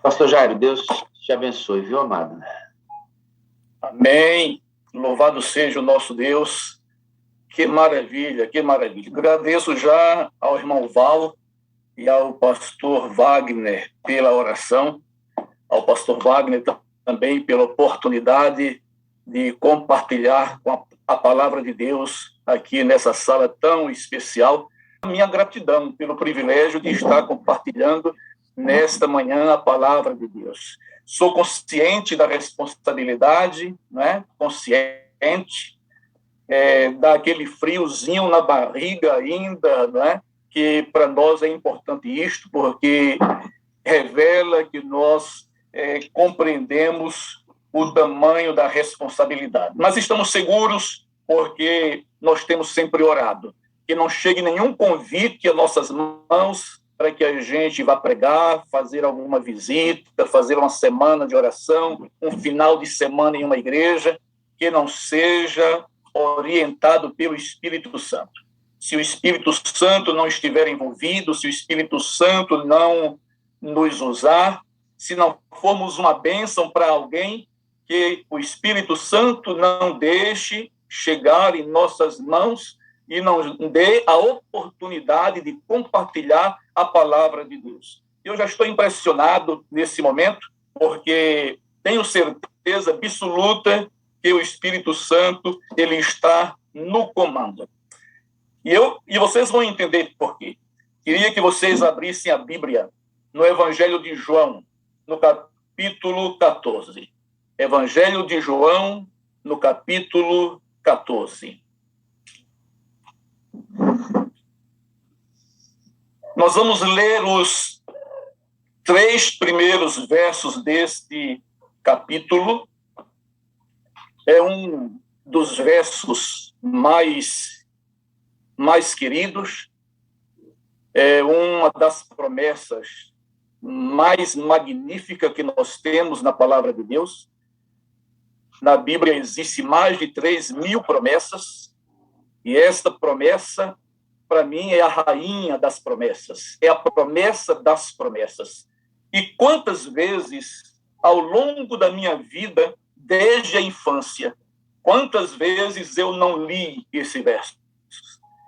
Pastor Jairo, Deus te abençoe, viu, amado? Amém. Louvado seja o nosso Deus. Que maravilha, que maravilha. Agradeço já ao irmão Val e ao pastor Wagner pela oração, ao pastor Wagner também pela oportunidade de compartilhar com a palavra de Deus aqui nessa sala tão especial. Minha gratidão pelo privilégio de estar compartilhando nesta manhã a palavra de Deus. Sou consciente da responsabilidade, né? Consciente daquele friozinho na barriga ainda, né? Que para nós é importante isto, porque revela que nós compreendemos o tamanho da responsabilidade. Mas estamos seguros porque nós temos sempre orado. Que não chegue nenhum convite às nossas mãos para que a gente vá pregar, fazer alguma visita, fazer uma semana de oração, um final de semana em uma igreja, que não seja orientado pelo Espírito Santo. Se o Espírito Santo não estiver envolvido, se o Espírito Santo não nos usar, se não formos uma bênção para alguém, que o Espírito Santo não deixe chegar em nossas mãos e não dê a oportunidade de compartilhar a palavra de Deus. Eu já estou impressionado nesse momento, porque tenho certeza absoluta que o Espírito Santo ele está no comando. E vocês vão entender por quê. Queria que vocês abrissem a Bíblia no Evangelho de João, no capítulo 14. Evangelho de João, no capítulo 14. Nós vamos ler os 3 primeiros versos deste capítulo. É um dos versos mais queridos, é uma das promessas mais magníficas que nós temos na palavra de Deus. Na Bíblia existe mais de 3.000 promessas, e esta promessa, para mim, é a rainha das promessas, é a promessa das promessas. E quantas vezes, ao longo da minha vida, desde a infância, quantas vezes eu não li esse verso?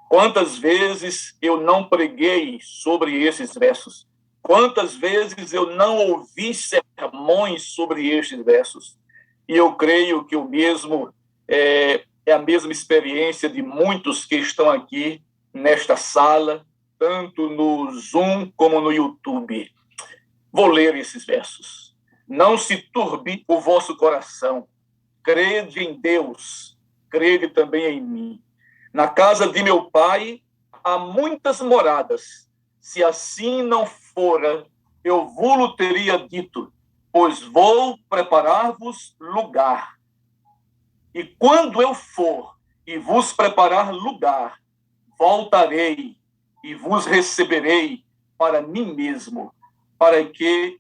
Quantas vezes eu não preguei sobre esses versos? Quantas vezes eu não ouvi sermões sobre estes versos? E eu creio que o mesmo é a mesma experiência de muitos que estão aqui nesta sala, tanto no Zoom como no YouTube. Vou ler esses versos. Não se turbe o vosso coração. Crede em Deus, crede também em mim. Na casa de meu pai há muitas moradas. Se assim não fora, eu vou-lo teria dito, pois vou preparar-vos lugar. E quando eu for e vos preparar lugar, voltarei e vos receberei para mim mesmo, para que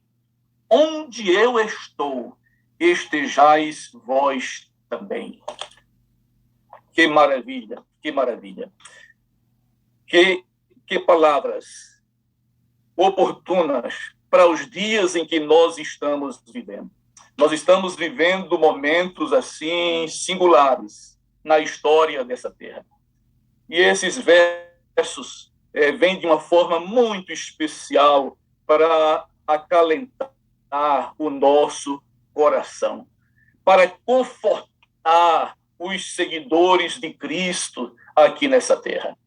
onde eu estou, estejais vós também. Que maravilha, que maravilha. Que palavras oportunas para os dias em que nós estamos vivendo. Nós estamos vivendo momentos assim singulares na história dessa terra. E esses versos vêm de uma forma muito especial para acalentar o nosso coração, para confortar os seguidores de Cristo aqui nessa terra.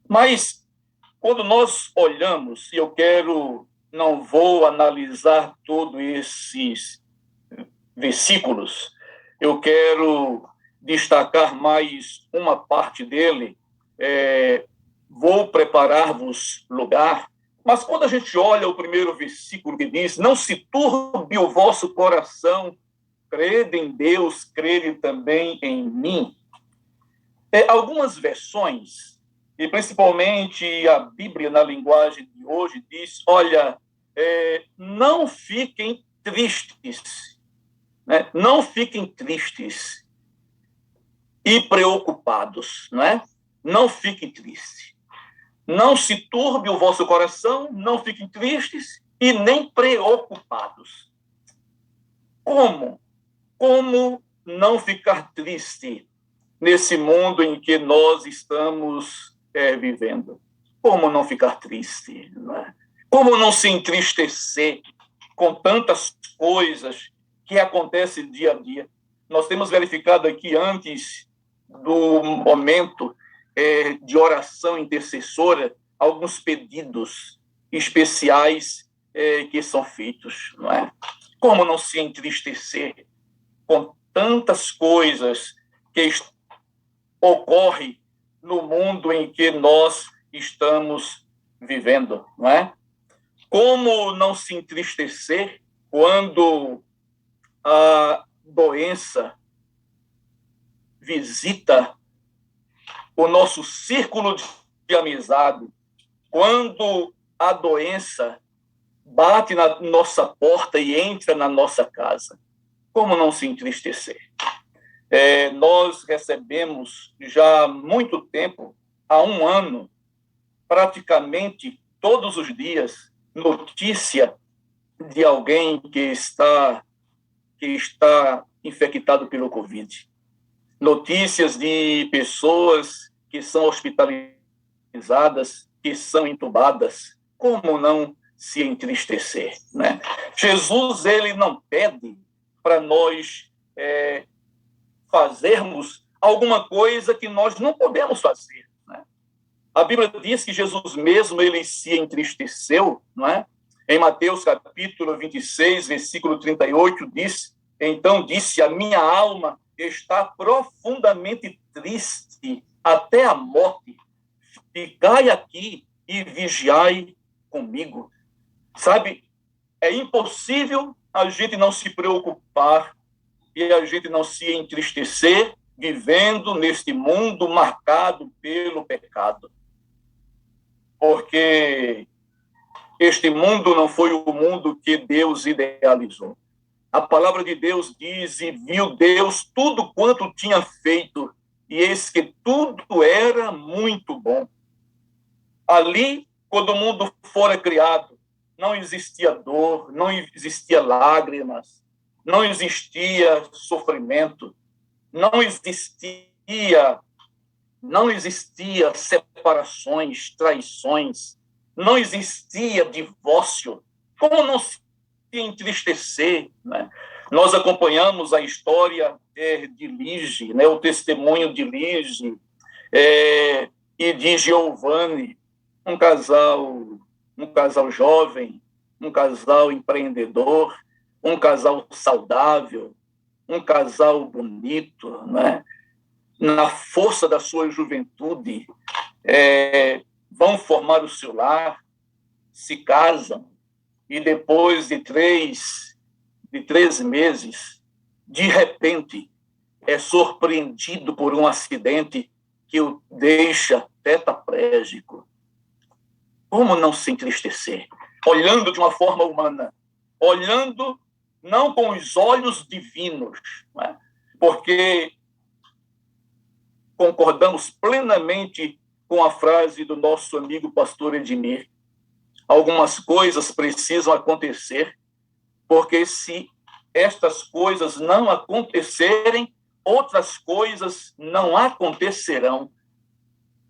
Mas, quando nós olhamos, e não vou analisar todos esses versículos, eu quero destacar mais uma parte dele, vou preparar-vos lugar. Mas quando a gente olha o primeiro versículo que diz, não se turbe o vosso coração, crede em Deus, crede também em mim. Algumas versões, e principalmente a Bíblia na linguagem de hoje, diz, olha, não fiquem tristes, né? Não fiquem tristes e preocupados, não é? Não fiquem tristes. Não se turbe o vosso coração, não fiquem tristes e nem preocupados. Como? Como não ficar triste nesse mundo em que nós estamos vivendo? Como não ficar triste? Não é? Como não se entristecer com tantas coisas que acontecem dia a dia? Nós temos verificado aqui, antes do momento de oração intercessora, alguns pedidos especiais que são feitos. Não é? Como não se entristecer com tantas coisas que ocorrem no mundo em que nós estamos vivendo, não é? Como não se entristecer quando a doença visita o nosso círculo de amizade, quando a doença bate na nossa porta e entra na nossa casa? Como não se entristecer? Nós recebemos já há muito tempo, há um ano, praticamente todos os dias, notícia de alguém que está infectado pelo Covid. Notícias de pessoas que são hospitalizadas, que são entubadas. Como não se entristecer, né? Jesus, ele não pede para nós fazermos alguma coisa que nós não podemos fazer, né? A Bíblia diz que Jesus mesmo, ele se entristeceu, não é? Em Mateus capítulo 26, versículo 38, diz: então disse, a minha alma está profundamente triste até a morte. Ficai aqui e vigiai comigo. Sabe, é impossível a gente não se preocupar e a gente não se entristecer vivendo neste mundo marcado pelo pecado. Porque este mundo não foi o mundo que Deus idealizou. A palavra de Deus diz, e viu Deus tudo quanto tinha feito, e eis que tudo era muito bom. Ali, quando o mundo fora criado, não existia dor, não existia lágrimas, não existia sofrimento, não existia separações, traições, não existia divórcio. Como não se entristecer, né? Nós acompanhamos a história de Lige, né? O testemunho de Lige e de Giovanni, um casal jovem, um casal empreendedor, um casal saudável, um casal bonito, né? Na força da sua juventude, vão formar o seu lar, se casam, e depois de 3 meses, de repente, é surpreendido por um acidente que o deixa tetraplégico. Como não se entristecer? Olhando de uma forma humana, olhando não com os olhos divinos, né? Porque concordamos plenamente com a frase do nosso amigo pastor Edmir: algumas coisas precisam acontecer, porque se estas coisas não acontecerem, outras coisas não acontecerão.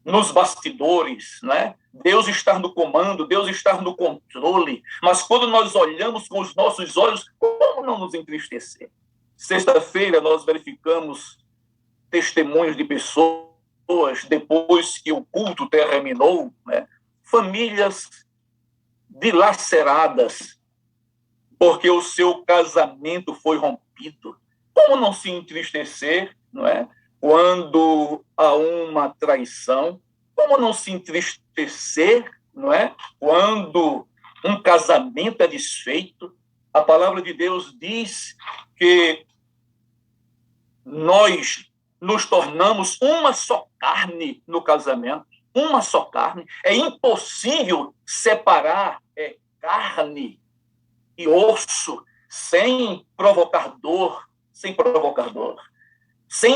Nos bastidores, né? Deus está no comando, Deus está no controle, mas quando nós olhamos com os nossos olhos, como não nos entristecer? Sexta-feira nós verificamos testemunhos de pessoas, depois que o culto terminou, né? Famílias dilaceradas, porque o seu casamento foi rompido. Como não se entristecer, não é? Quando há uma traição? Como não se entristecer, não é? Quando um casamento é desfeito? A palavra de Deus diz que nós nos tornamos uma só carne no casamento, uma só carne. É impossível separar carne e osso sem provocar dor, sem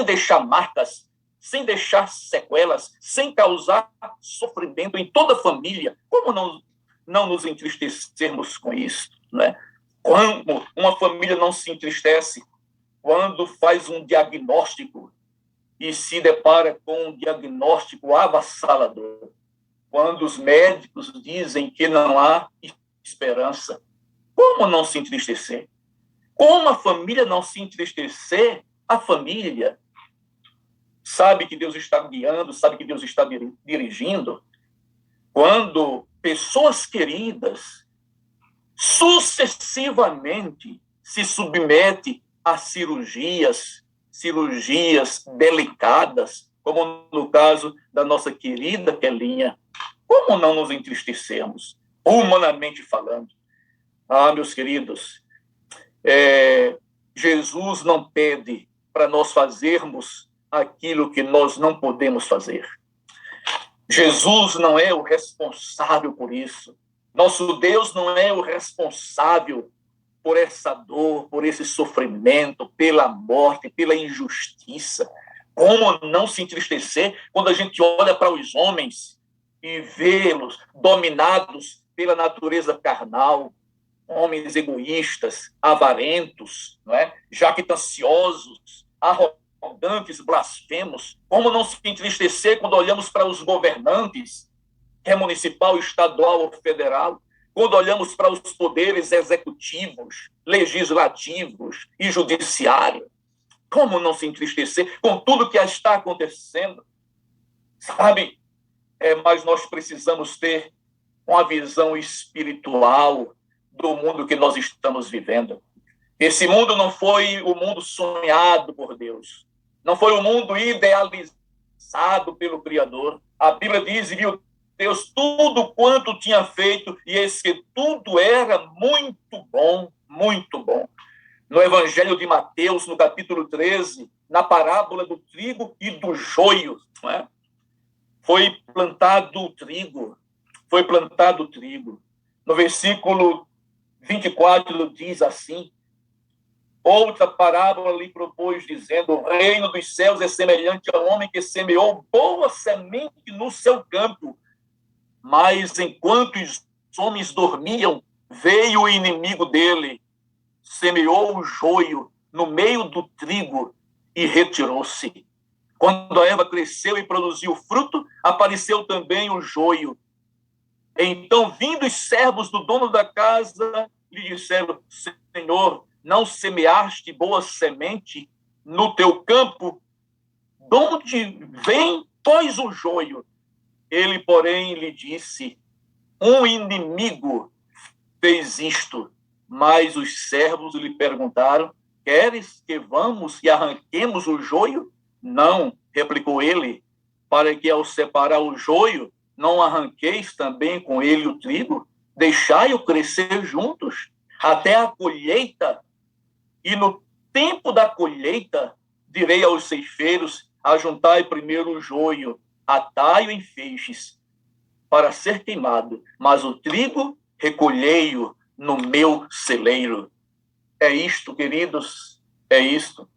deixar marcas, sem deixar sequelas, sem causar sofrimento em toda a família. Como não nos entristecermos com isso, né? Como uma família não se entristece quando faz um diagnóstico e se depara com um diagnóstico avassalador, quando os médicos dizem que não há esperança. Como não se entristecer? Como a família não se entristecer? A família sabe que Deus está guiando, sabe que Deus está dirigindo. Quando pessoas queridas sucessivamente se submetem a cirurgias delicadas, como no caso da nossa querida Kelinha, como não nos entristecemos, humanamente falando? Ah, meus queridos, Jesus não pede para nós fazermos aquilo que nós não podemos fazer. Jesus não é o responsável por isso. Nosso Deus não é o responsável por essa dor, por esse sofrimento, pela morte, pela injustiça. Como não se entristecer quando a gente olha para os homens e vê-los dominados pela natureza carnal, homens egoístas, avarentos, não é? Jactanciosos, arrogantes, blasfemos. Como não se entristecer quando olhamos para os governantes, que é municipal, estadual ou federal, quando olhamos para os poderes executivos, legislativos e judiciário? Como não se entristecer com tudo que está acontecendo? Sabe, mas nós precisamos ter uma visão espiritual do mundo que nós estamos vivendo. Esse mundo não foi o mundo sonhado por Deus. Não foi o mundo idealizado pelo Criador. A Bíblia diz, e viu Deus tudo quanto tinha feito, e eis que tudo era muito bom, muito bom. No Evangelho de Mateus, no capítulo 13, na parábola do trigo e do joio, não é? Foi plantado o trigo. No versículo 24 diz assim: outra parábola lhe propôs, dizendo: o reino dos céus é semelhante ao homem que semeou boa semente no seu campo. Mas enquanto os homens dormiam, veio o inimigo dele, semeou o joio no meio do trigo e retirou-se. Quando a erva cresceu e produziu fruto, apareceu também o joio. Então, vindo os servos do dono da casa, lhe disseram: Senhor, não semeaste boa semente no teu campo? De onde vem, pois, o joio? Ele, porém, lhe disse: um inimigo fez isto. Mas os servos lhe perguntaram: queres que vamos e arranquemos o joio? Não, replicou ele, para que ao separar o joio, não arranqueis também com ele o trigo? Deixai-o crescer juntos até a colheita. E no tempo da colheita, direi aos ceifeiros: ajuntai primeiro o joio, atai-o em feixes, para ser queimado, mas o trigo recolhei-o no meu celeiro. É isto, queridos, é isto.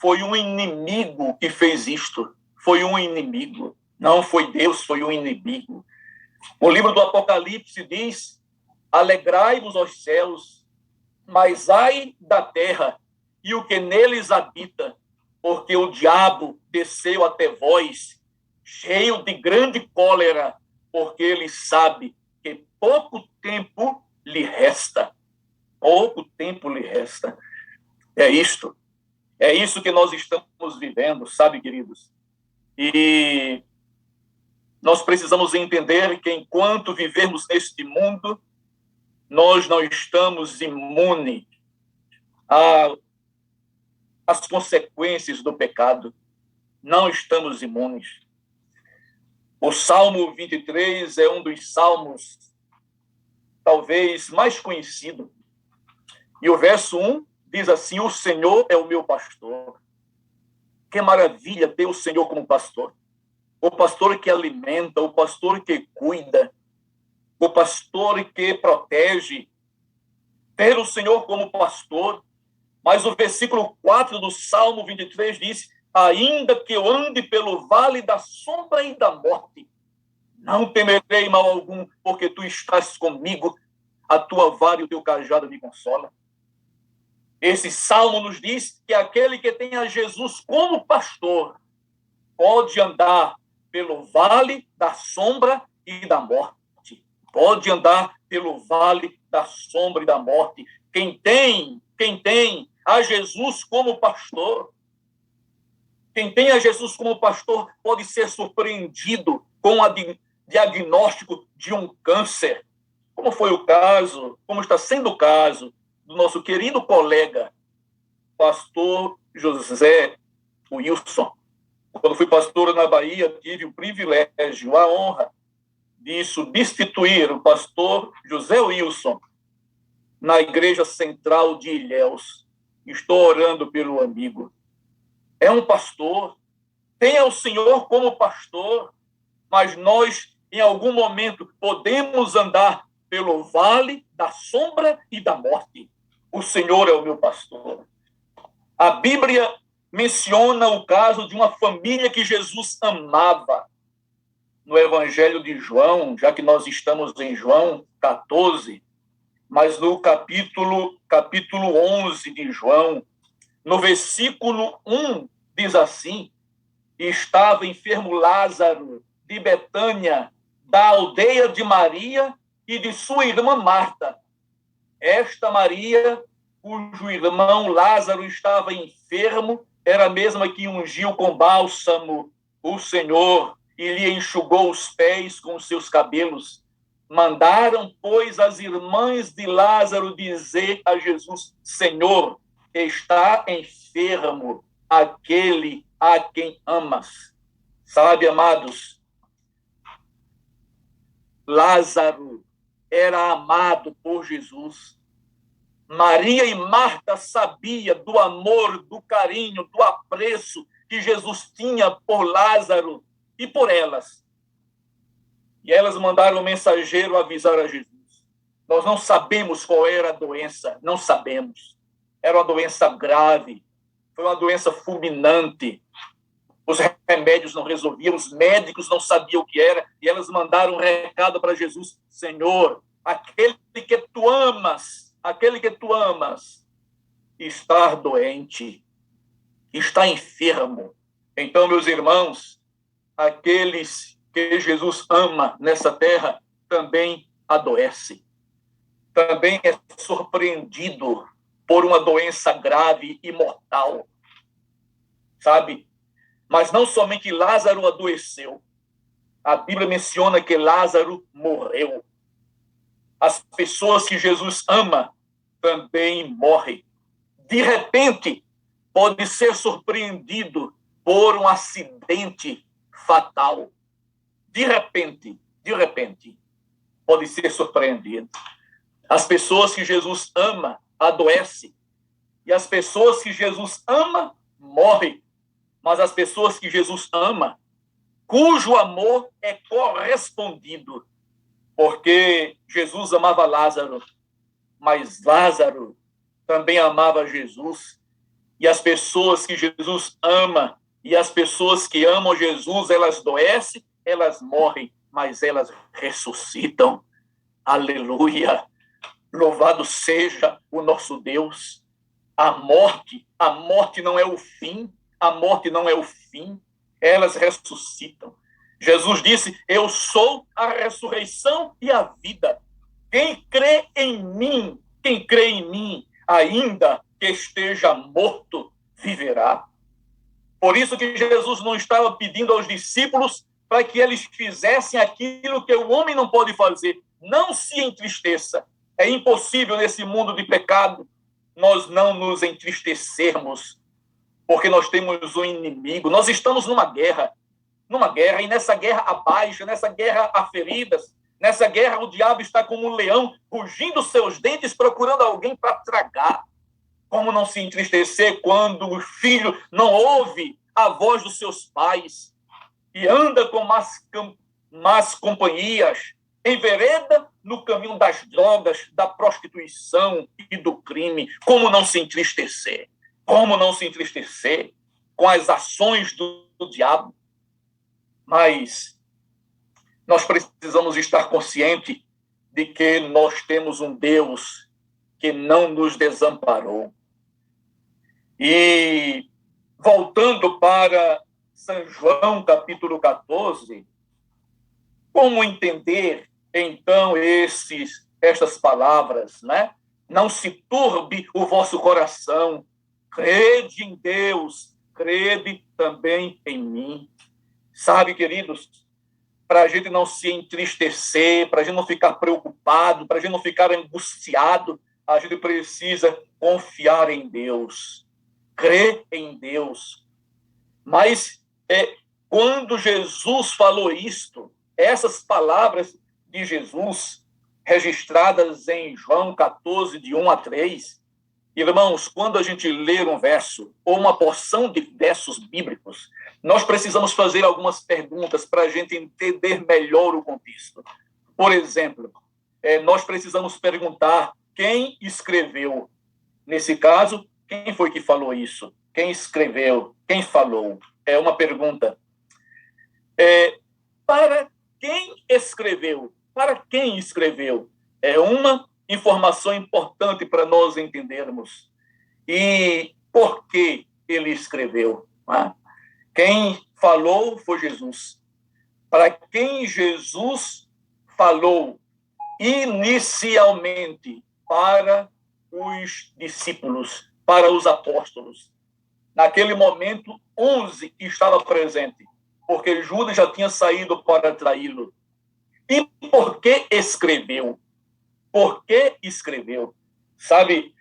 Foi um inimigo que fez isto. Foi um inimigo. Não foi Deus, foi um inimigo. O livro do Apocalipse diz: alegrai-vos, os céus, mas ai da terra e o que neles habita, porque o diabo desceu até vós, cheio de grande cólera, porque ele sabe que pouco tempo lhe resta. Pouco tempo lhe resta. É isto. É isso que nós estamos vivendo, sabe, queridos? E nós precisamos entender que enquanto vivermos neste mundo, nós não estamos imunes às consequências do pecado. Não estamos imunes. O Salmo 23 é um dos salmos talvez mais conhecido. E o verso 1 diz assim: o Senhor é o meu pastor. Que maravilha ter o Senhor como pastor. O pastor que alimenta, o pastor que cuida, o pastor que protege. Ter o Senhor como pastor. Mas o versículo 4 do Salmo 23 diz: ainda que eu ande pelo vale da sombra e da morte, Não temerei mal algum, porque tu estás comigo, a tua vara e o teu cajado me consolam. Esse salmo nos diz que aquele que tem a Jesus como pastor pode andar pelo vale da sombra e da morte. Pode andar pelo vale da sombra e da morte. Quem tem a Jesus como pastor, quem tem a Jesus como pastor pode ser surpreendido com o diagnóstico de um câncer, como foi o caso, como está sendo o caso do nosso querido colega, pastor José Wilson. Quando fui pastor na Bahia, tive o privilégio, a honra de substituir o pastor José Wilson na Igreja Central de Ilhéus. Estou orando pelo amigo. É um pastor, tem o Senhor como pastor, mas nós, em algum momento, podemos andar pelo vale da sombra e da morte. O Senhor é o meu pastor. A Bíblia menciona o caso de uma família que Jesus amava. No Evangelho de João, já que nós estamos em João 14, mas no capítulo 11 de João, no versículo 1, diz assim: estava enfermo Lázaro de Betânia, da aldeia de Maria e de sua irmã Marta. Esta Maria, cujo irmão Lázaro estava enfermo, era a mesma que ungiu com bálsamo o Senhor e lhe enxugou os pés com os seus cabelos. Mandaram, pois, as irmãs de Lázaro dizer a Jesus: Senhor, está enfermo aquele a quem amas. Sabe, amados, Lázaro era amado por Jesus. Maria e Marta sabiam do amor, do carinho, do apreço que Jesus tinha por Lázaro e por elas. E elas mandaram um mensageiro avisar a Jesus. Nós não sabemos qual era a doença, não sabemos. Era uma doença grave, foi uma doença fulminante. Os remédios não resolviam, os médicos não sabiam o que era, e elas mandaram um recado para Jesus: Senhor, aquele que tu amas, está doente, está enfermo. Então, meus irmãos, aqueles que Jesus ama nessa terra também adoecem, também é surpreendido por uma doença grave e mortal, sabe? Mas não somente Lázaro adoeceu. A Bíblia menciona que Lázaro morreu. As pessoas que Jesus ama também morrem. De repente, pode ser surpreendido por um acidente fatal. De repente, pode ser surpreendido. As pessoas que Jesus ama adoecem. E as pessoas que Jesus ama morrem. Mas as pessoas que Jesus ama, cujo amor é correspondido, porque Jesus amava Lázaro, mas Lázaro também amava Jesus. E as pessoas que Jesus ama e as pessoas que amam Jesus, elas adoecem, elas morrem, mas elas ressuscitam. Aleluia! Louvado seja o nosso Deus. A morte não é o fim. A morte não é o fim, elas ressuscitam. Jesus disse: eu sou a ressurreição e a vida. Quem crê em mim, ainda que esteja morto, viverá. Por isso que Jesus não estava pedindo aos discípulos para que eles fizessem aquilo que o homem não pode fazer. Não se entristeça. É impossível nesse mundo de pecado nós não nos entristecermos, porque nós temos um inimigo, nós estamos numa guerra, e nessa guerra há baixa, nessa guerra há feridas, nessa guerra o diabo está como um leão, rugindo seus dentes, procurando alguém para tragar. Como não se entristecer quando o filho não ouve a voz dos seus pais e anda com más companhias, envereda no caminho das drogas, da prostituição e do crime? Como não se entristecer? Como não se entristecer com as ações do diabo? Mas nós precisamos estar conscientes de que nós temos um Deus que não nos desamparou. E voltando para São João, capítulo 14, como entender, então, estas palavras, né? Não se turbe o vosso coração, crede em Deus, crede também em mim. Sabe, queridos, para a gente não se entristecer, para a gente não ficar preocupado, para a gente não ficar angustiado, a gente precisa confiar em Deus, crer em Deus. Mas quando Jesus falou isto, essas palavras de Jesus, registradas em João 14, de 1 a 3, irmãos, quando a gente lê um verso ou uma porção de versos bíblicos, nós precisamos fazer algumas perguntas para a gente entender melhor o contexto. Por exemplo, nós precisamos perguntar quem escreveu. Nesse caso, quem foi que falou isso? Quem escreveu? Quem falou? É uma pergunta. Para quem escreveu? Para quem escreveu? É uma informação importante para nós entendermos. E por que ele escreveu? Quem falou foi Jesus. Para quem Jesus falou inicialmente? Para os discípulos, para os apóstolos. Naquele momento, 11 estavam presentes, porque Judas já tinha saído para traí-lo. E por que escreveu? Por que escreveu? Sabe,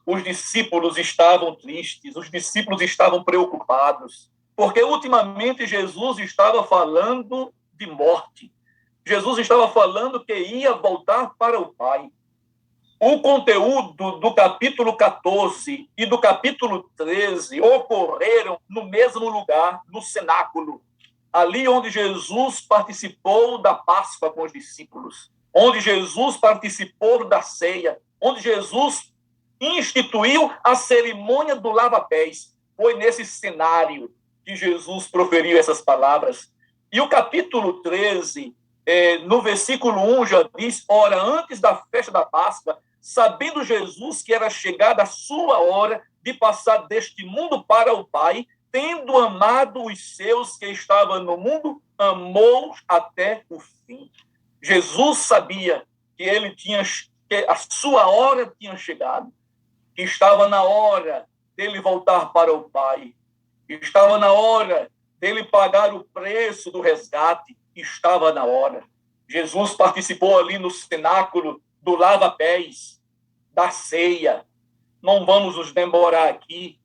os discípulos estavam tristes, os discípulos estavam preocupados, porque ultimamente Jesus estava falando de morte. Jesus estava falando que ia voltar para o Pai. O conteúdo do capítulo 14 e do capítulo 13 ocorreram no mesmo lugar, no cenáculo, ali onde Jesus participou da Páscoa com os discípulos, onde Jesus participou da ceia, onde Jesus instituiu a cerimônia do lava-pés. Foi nesse cenário que Jesus proferiu essas palavras. E o capítulo 13, no versículo 1, já diz: ora, antes da festa da Páscoa, sabendo Jesus que era chegada a sua hora de passar deste mundo para o Pai, tendo amado os seus que estavam no mundo, amou-os até o fim. Jesus sabia que que a sua hora tinha chegado, que estava na hora dele voltar para o Pai, que estava na hora dele pagar o preço do resgate, estava na hora. Jesus participou ali no cenáculo do lava-pés, da ceia. Não vamos nos demorar aqui,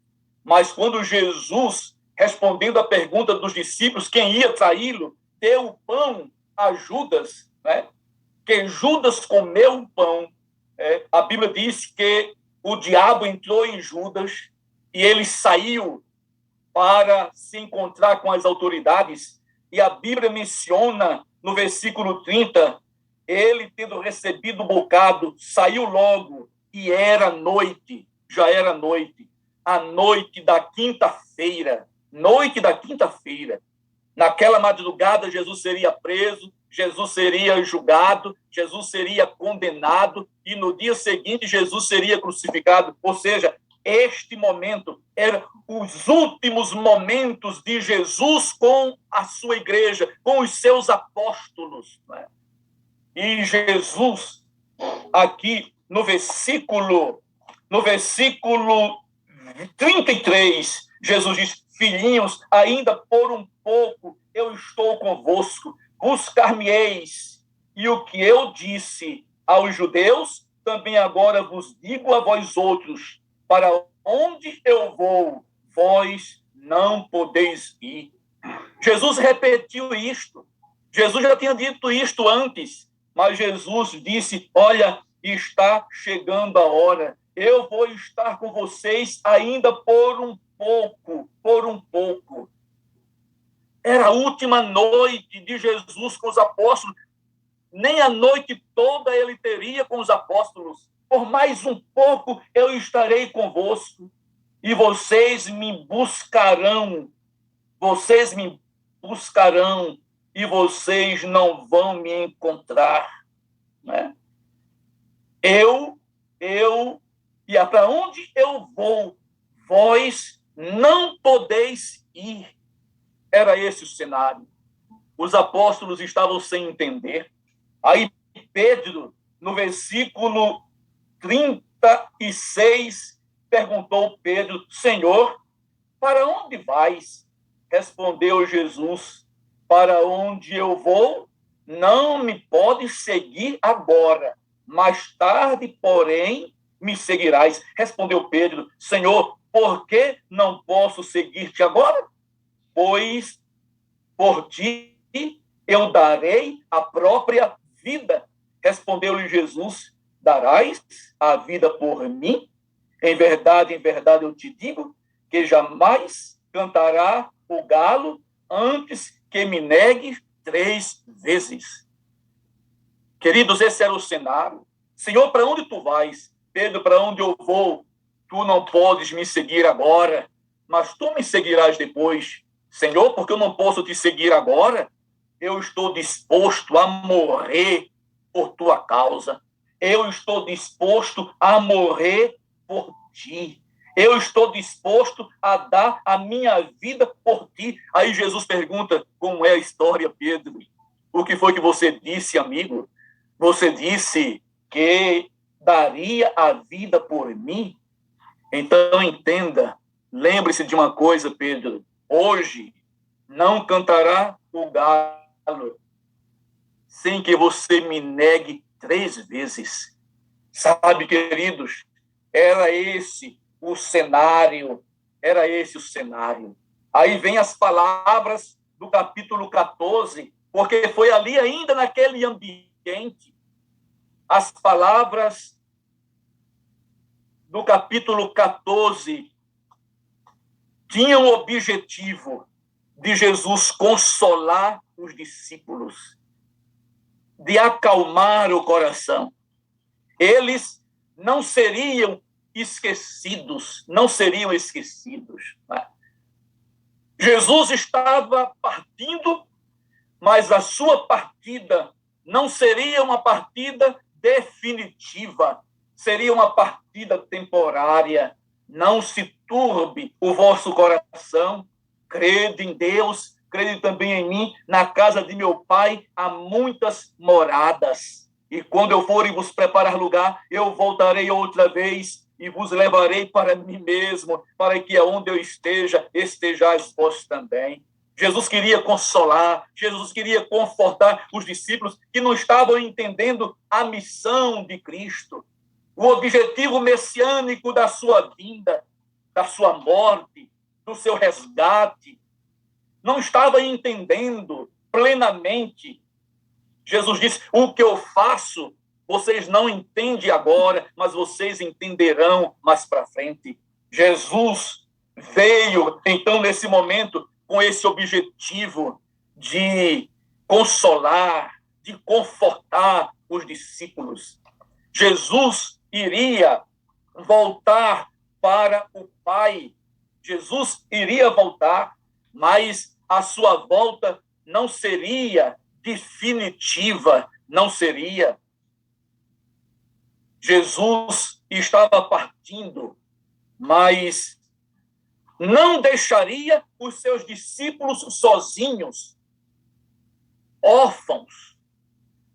mas quando Jesus, respondendo à pergunta dos discípulos, quem ia traí-lo, deu o pão a Judas, né? Que Judas comeu o pão. A Bíblia diz que o diabo entrou em Judas e ele saiu para se encontrar com as autoridades. E a Bíblia menciona, no versículo 30, ele, tendo recebido o bocado, saiu logo, e era noite, já era noite, a noite da quinta-feira. Naquela madrugada, Jesus seria preso, Jesus seria julgado, Jesus seria condenado, e no dia seguinte, Jesus seria crucificado. Ou seja, este momento era os últimos momentos de Jesus com a sua igreja, com os seus apóstolos, né? E Jesus, aqui no versículo 33, Jesus diz: filhinhos, ainda por um pouco eu estou convosco, buscar-me-eis, e o que eu disse aos judeus, também agora vos digo a vós outros: para onde eu vou, vós não podeis ir. Jesus repetiu isto. Jesus já tinha dito isto antes, mas Jesus disse: olha, está chegando a hora. Eu vou estar com vocês ainda por um pouco. Era a última noite de Jesus com os apóstolos. Nem a noite toda ele teria com os apóstolos. Por mais um pouco eu estarei convosco e vocês me buscarão. e vocês não vão me encontrar, né? E para onde eu vou, vós não podeis ir. Era esse o cenário. Os apóstolos estavam sem entender. Aí Pedro, no versículo 36, perguntou Pedro: Senhor, para onde vais? Respondeu Jesus: para onde eu vou, não me podes seguir agora. Mais tarde, porém, me seguirás. Respondeu Pedro: Senhor, por que não posso seguir-te agora? Pois por ti eu darei a própria vida. Respondeu-lhe Jesus: darás a vida por mim? Em verdade, eu te digo que jamais cantará o galo antes que me negue 3 vezes. Queridos, esse era o cenário. Senhor, para onde tu vais? Pedro, para onde eu vou? Tu não podes me seguir agora, mas tu me seguirás depois. Senhor, porque eu não posso te seguir agora? Eu estou disposto a morrer por tua causa. Eu estou disposto a morrer por ti. Eu estou disposto a dar a minha vida por ti. Aí Jesus pergunta: como é a história, Pedro? O que foi que você disse, amigo? Você disse que daria a vida por mim? Então entenda, lembre-se de uma coisa, Pedro. Hoje não cantará o galo sem que você me negue 3 vezes. Sabe, queridos, era esse o cenário. Aí vem as palavras do capítulo 14, porque foi ali ainda naquele ambiente. As palavras do capítulo 14 tinham o objetivo de Jesus consolar os discípulos, de acalmar o coração. Eles não seriam esquecidos. Né? Jesus estava partindo, mas a sua partida não seria uma partida definitiva, seria uma partida temporária. Não se turbe o vosso coração, crede em Deus, crede também em mim. Na casa de meu Pai há muitas moradas. E quando eu for e vos preparar lugar, eu voltarei outra vez e vos levarei para mim mesmo, para que aonde eu esteja, estejais vós também. Jesus queria consolar, Jesus queria confortar os discípulos que não estavam entendendo a missão de Cristo, o objetivo messiânico da sua vinda, da sua morte, do seu resgate. Não estava entendendo plenamente. Jesus disse: o que eu faço, vocês não entendem agora, mas vocês entenderão mais para frente. Jesus veio, então, nesse momento, com esse objetivo de consolar, de confortar os discípulos. Jesus iria voltar para o Pai. Jesus iria voltar, mas a sua volta não seria definitiva, não seria. Jesus estava partindo, mas não deixaria os seus discípulos sozinhos, órfãos,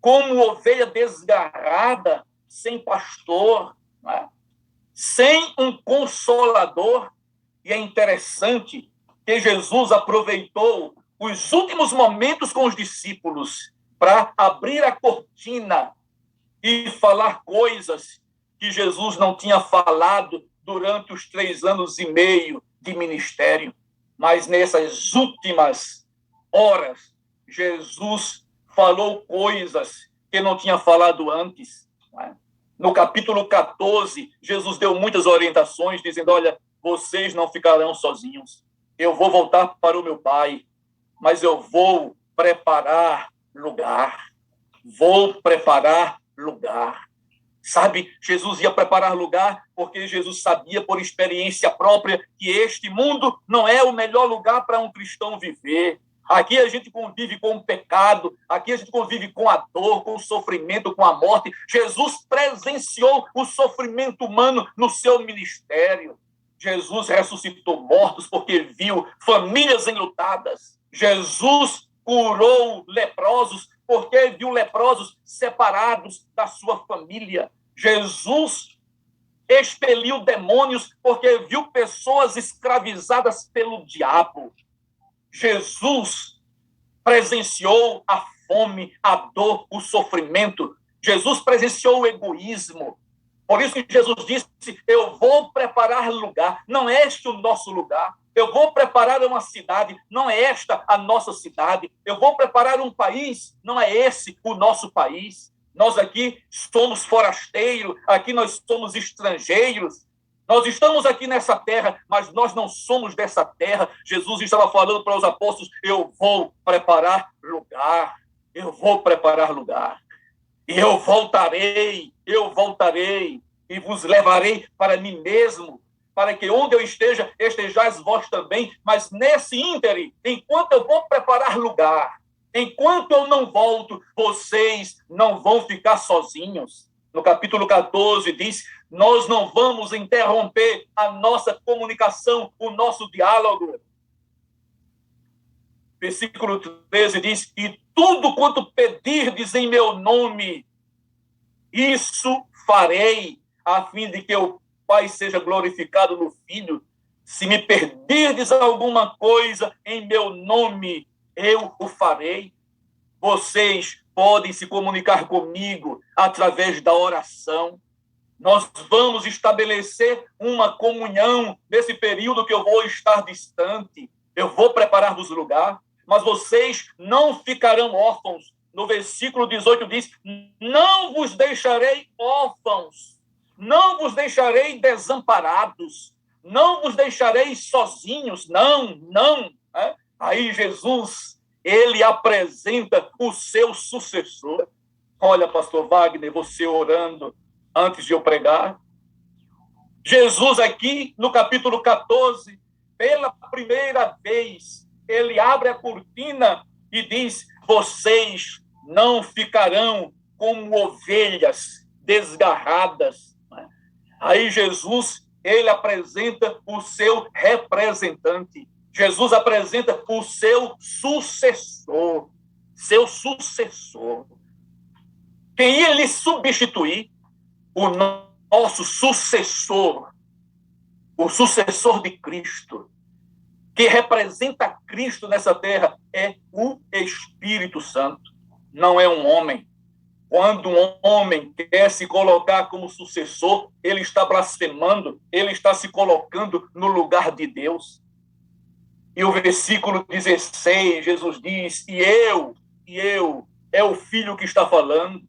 como ovelha desgarrada, sem pastor, né? Sem um consolador. E é interessante que Jesus aproveitou os últimos momentos com os discípulos para abrir a cortina e falar coisas que Jesus não tinha falado durante os 3 anos e meio de ministério. Mas nessas últimas horas, Jesus falou coisas que não tinha falado antes. No capítulo 14, Jesus deu muitas orientações, dizendo: olha, vocês não ficarão sozinhos. Eu vou voltar para o meu Pai, mas eu vou preparar lugar. Sabe, Jesus ia preparar lugar porque Jesus sabia por experiência própria que este mundo não é o melhor lugar para um cristão viver. Aqui a gente convive com o pecado, aqui a gente convive com a dor, com o sofrimento, com a morte. Jesus presenciou o sofrimento humano no seu ministério. Jesus ressuscitou mortos porque viu famílias enlutadas. Jesus curou leprosos porque viu leprosos separados da sua família. Jesus expeliu demônios porque viu pessoas escravizadas pelo diabo. Jesus presenciou a fome, a dor, o sofrimento. Jesus presenciou o egoísmo. Por isso que Jesus disse, eu vou preparar lugar, não é este o nosso lugar. Eu vou preparar uma cidade, não é esta a nossa cidade. Eu vou preparar um país, não é esse o nosso país. Nós aqui somos forasteiros, aqui nós somos estrangeiros. Nós estamos aqui nessa terra, mas nós não somos dessa terra. Jesus estava falando para os apóstolos, eu vou preparar lugar, eu vou preparar lugar. E eu voltarei, e vos levarei para mim mesmo, para que onde eu esteja, estejais vós também. Mas nesse ínterim, enquanto eu vou preparar lugar, enquanto eu não volto, vocês não vão ficar sozinhos. No capítulo 14 diz, nós não vamos interromper a nossa comunicação, o nosso diálogo. Versículo 13 diz, e tudo quanto pedirdes em meu nome, isso farei, a fim de que o Pai seja glorificado no Filho. Se me pedirdes alguma coisa em meu nome, eu o farei. Vocês podem se comunicar comigo através da oração. Nós vamos estabelecer uma comunhão nesse período que eu vou estar distante. Eu vou preparar-vos lugar, mas vocês não ficarão órfãos. No versículo 18 diz, não vos deixarei órfãos, não vos deixarei desamparados, não vos deixarei sozinhos, não. Aí Jesus, ele apresenta o seu sucessor. Olha, pastor Wagner, você orando antes de eu pregar. Jesus aqui, no capítulo 14, pela primeira vez, ele abre a cortina e diz, vocês não ficarão como ovelhas desgarradas. Aí Jesus, ele apresenta o seu representante. Jesus apresenta o seu sucessor. Seu sucessor. Quem ia lhe substituir? O nosso sucessor. O sucessor de Cristo. Que representa Cristo nessa terra é o Espírito Santo. Não é um homem. Quando um homem quer se colocar como sucessor, ele está blasfemando, ele está se colocando no lugar de Deus. E o versículo 16, Jesus diz, e eu, é o Filho que está falando,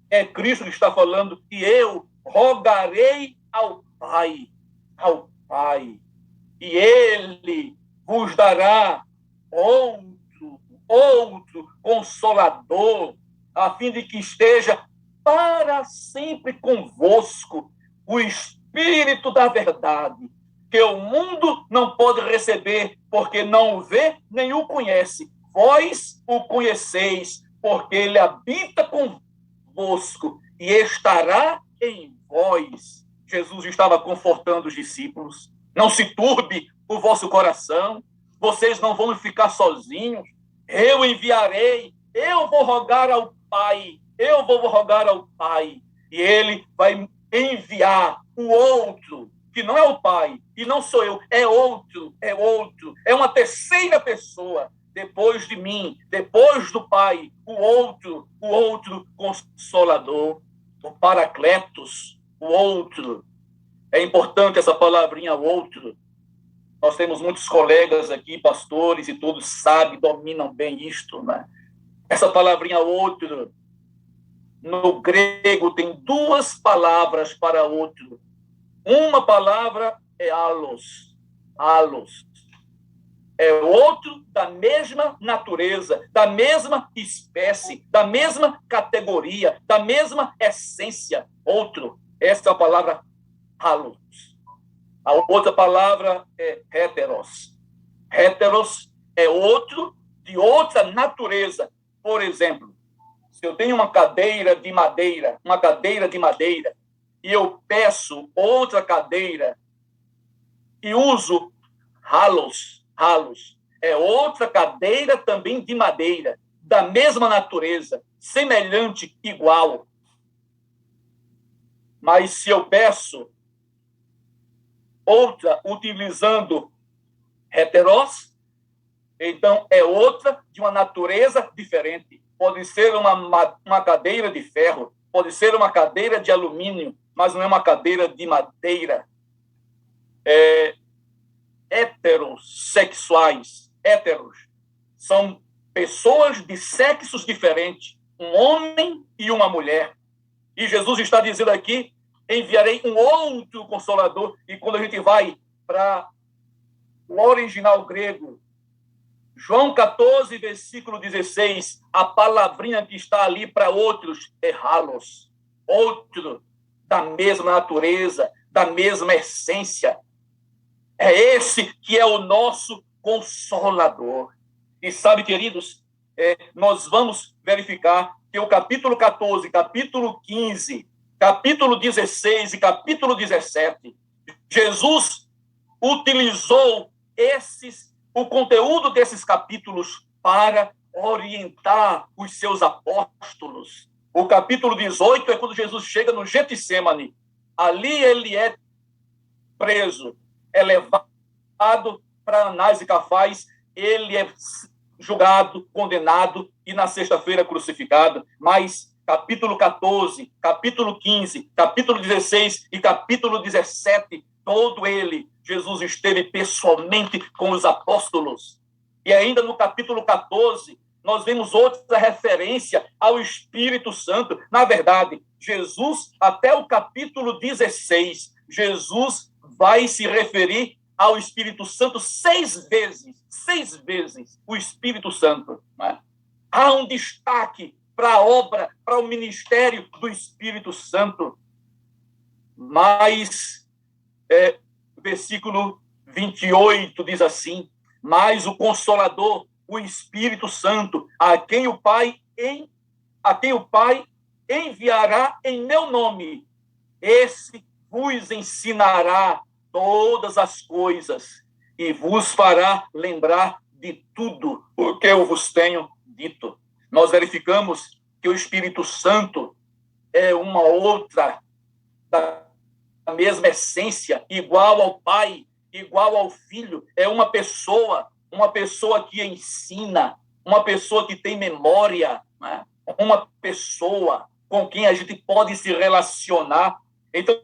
é Cristo que está falando, e eu rogarei ao Pai, e Ele vos dará outro Consolador, a fim de que esteja para sempre convosco o Espírito da verdade, que o mundo não pode receber, porque não o vê nem o conhece. Vós o conheceis, porque ele habita convosco e estará em vós. Jesus estava confortando os discípulos. Não se turbe o vosso coração, vocês não vão ficar sozinhos. Eu enviarei, eu vou rogar ao Pai, e ele vai enviar o outro, que não é o Pai, e não sou eu, é outro, é uma terceira pessoa, depois de mim, depois do Pai, o outro Consolador, o Paracletos, o outro. É importante essa palavrinha outro. Nós temos muitos colegas aqui, pastores, e todos sabem, dominam bem isto, né? Essa palavrinha outro, no grego, tem duas palavras para outro. Uma palavra é alos. É outro da mesma natureza, da mesma espécie, da mesma categoria, da mesma essência. Outro. Essa é a palavra alos. A outra palavra é heteros. Heteros é outro de outra natureza. Por exemplo, se eu tenho uma cadeira de madeira, e eu peço outra cadeira e uso ralos, é outra cadeira também de madeira, da mesma natureza, semelhante, igual. Mas se eu peço outra utilizando heterós, então é outra de uma natureza diferente. Pode ser uma cadeira de ferro, pode ser uma cadeira de alumínio, mas não é uma cadeira de madeira. Heterossexuais, héteros, são pessoas de sexos diferentes, um homem e uma mulher. E Jesus está dizendo aqui, enviarei um outro Consolador. E quando a gente vai para o original grego, João 14, versículo 16, a palavrinha que está ali para outros é halos, outro da mesma natureza, da mesma essência. É esse que é o nosso Consolador. E sabe, queridos, nós vamos verificar que o capítulo 14, capítulo 15, capítulo 16 e capítulo 17, Jesus utilizou o conteúdo desses capítulos para orientar os seus apóstolos. O capítulo 18 é quando Jesus chega no Getsêmani. Ali ele é preso, é levado para Anás e Cafás, ele é julgado, condenado e na sexta-feira crucificado. Mas capítulo 14, capítulo 15, capítulo 16 e capítulo 17, todo ele, Jesus esteve pessoalmente com os apóstolos. E ainda no capítulo 14, nós vemos outra referência ao Espírito Santo. Na verdade, Jesus, até o capítulo 16, Jesus vai se referir ao Espírito Santo 6 vezes. 6 vezes o Espírito Santo. Né? Há um destaque para a obra, para o ministério do Espírito Santo. Mas, versículo 28 diz assim: mas o Consolador, o Espírito Santo, a quem o Pai enviará em meu nome, esse vos ensinará todas as coisas e vos fará lembrar de tudo o que eu vos tenho dito. Nós verificamos que o Espírito Santo é uma outra da mesma essência, igual ao Pai, igual ao Filho. É uma pessoa que ensina, uma pessoa que tem memória, né? Uma pessoa com quem a gente pode se relacionar. Então,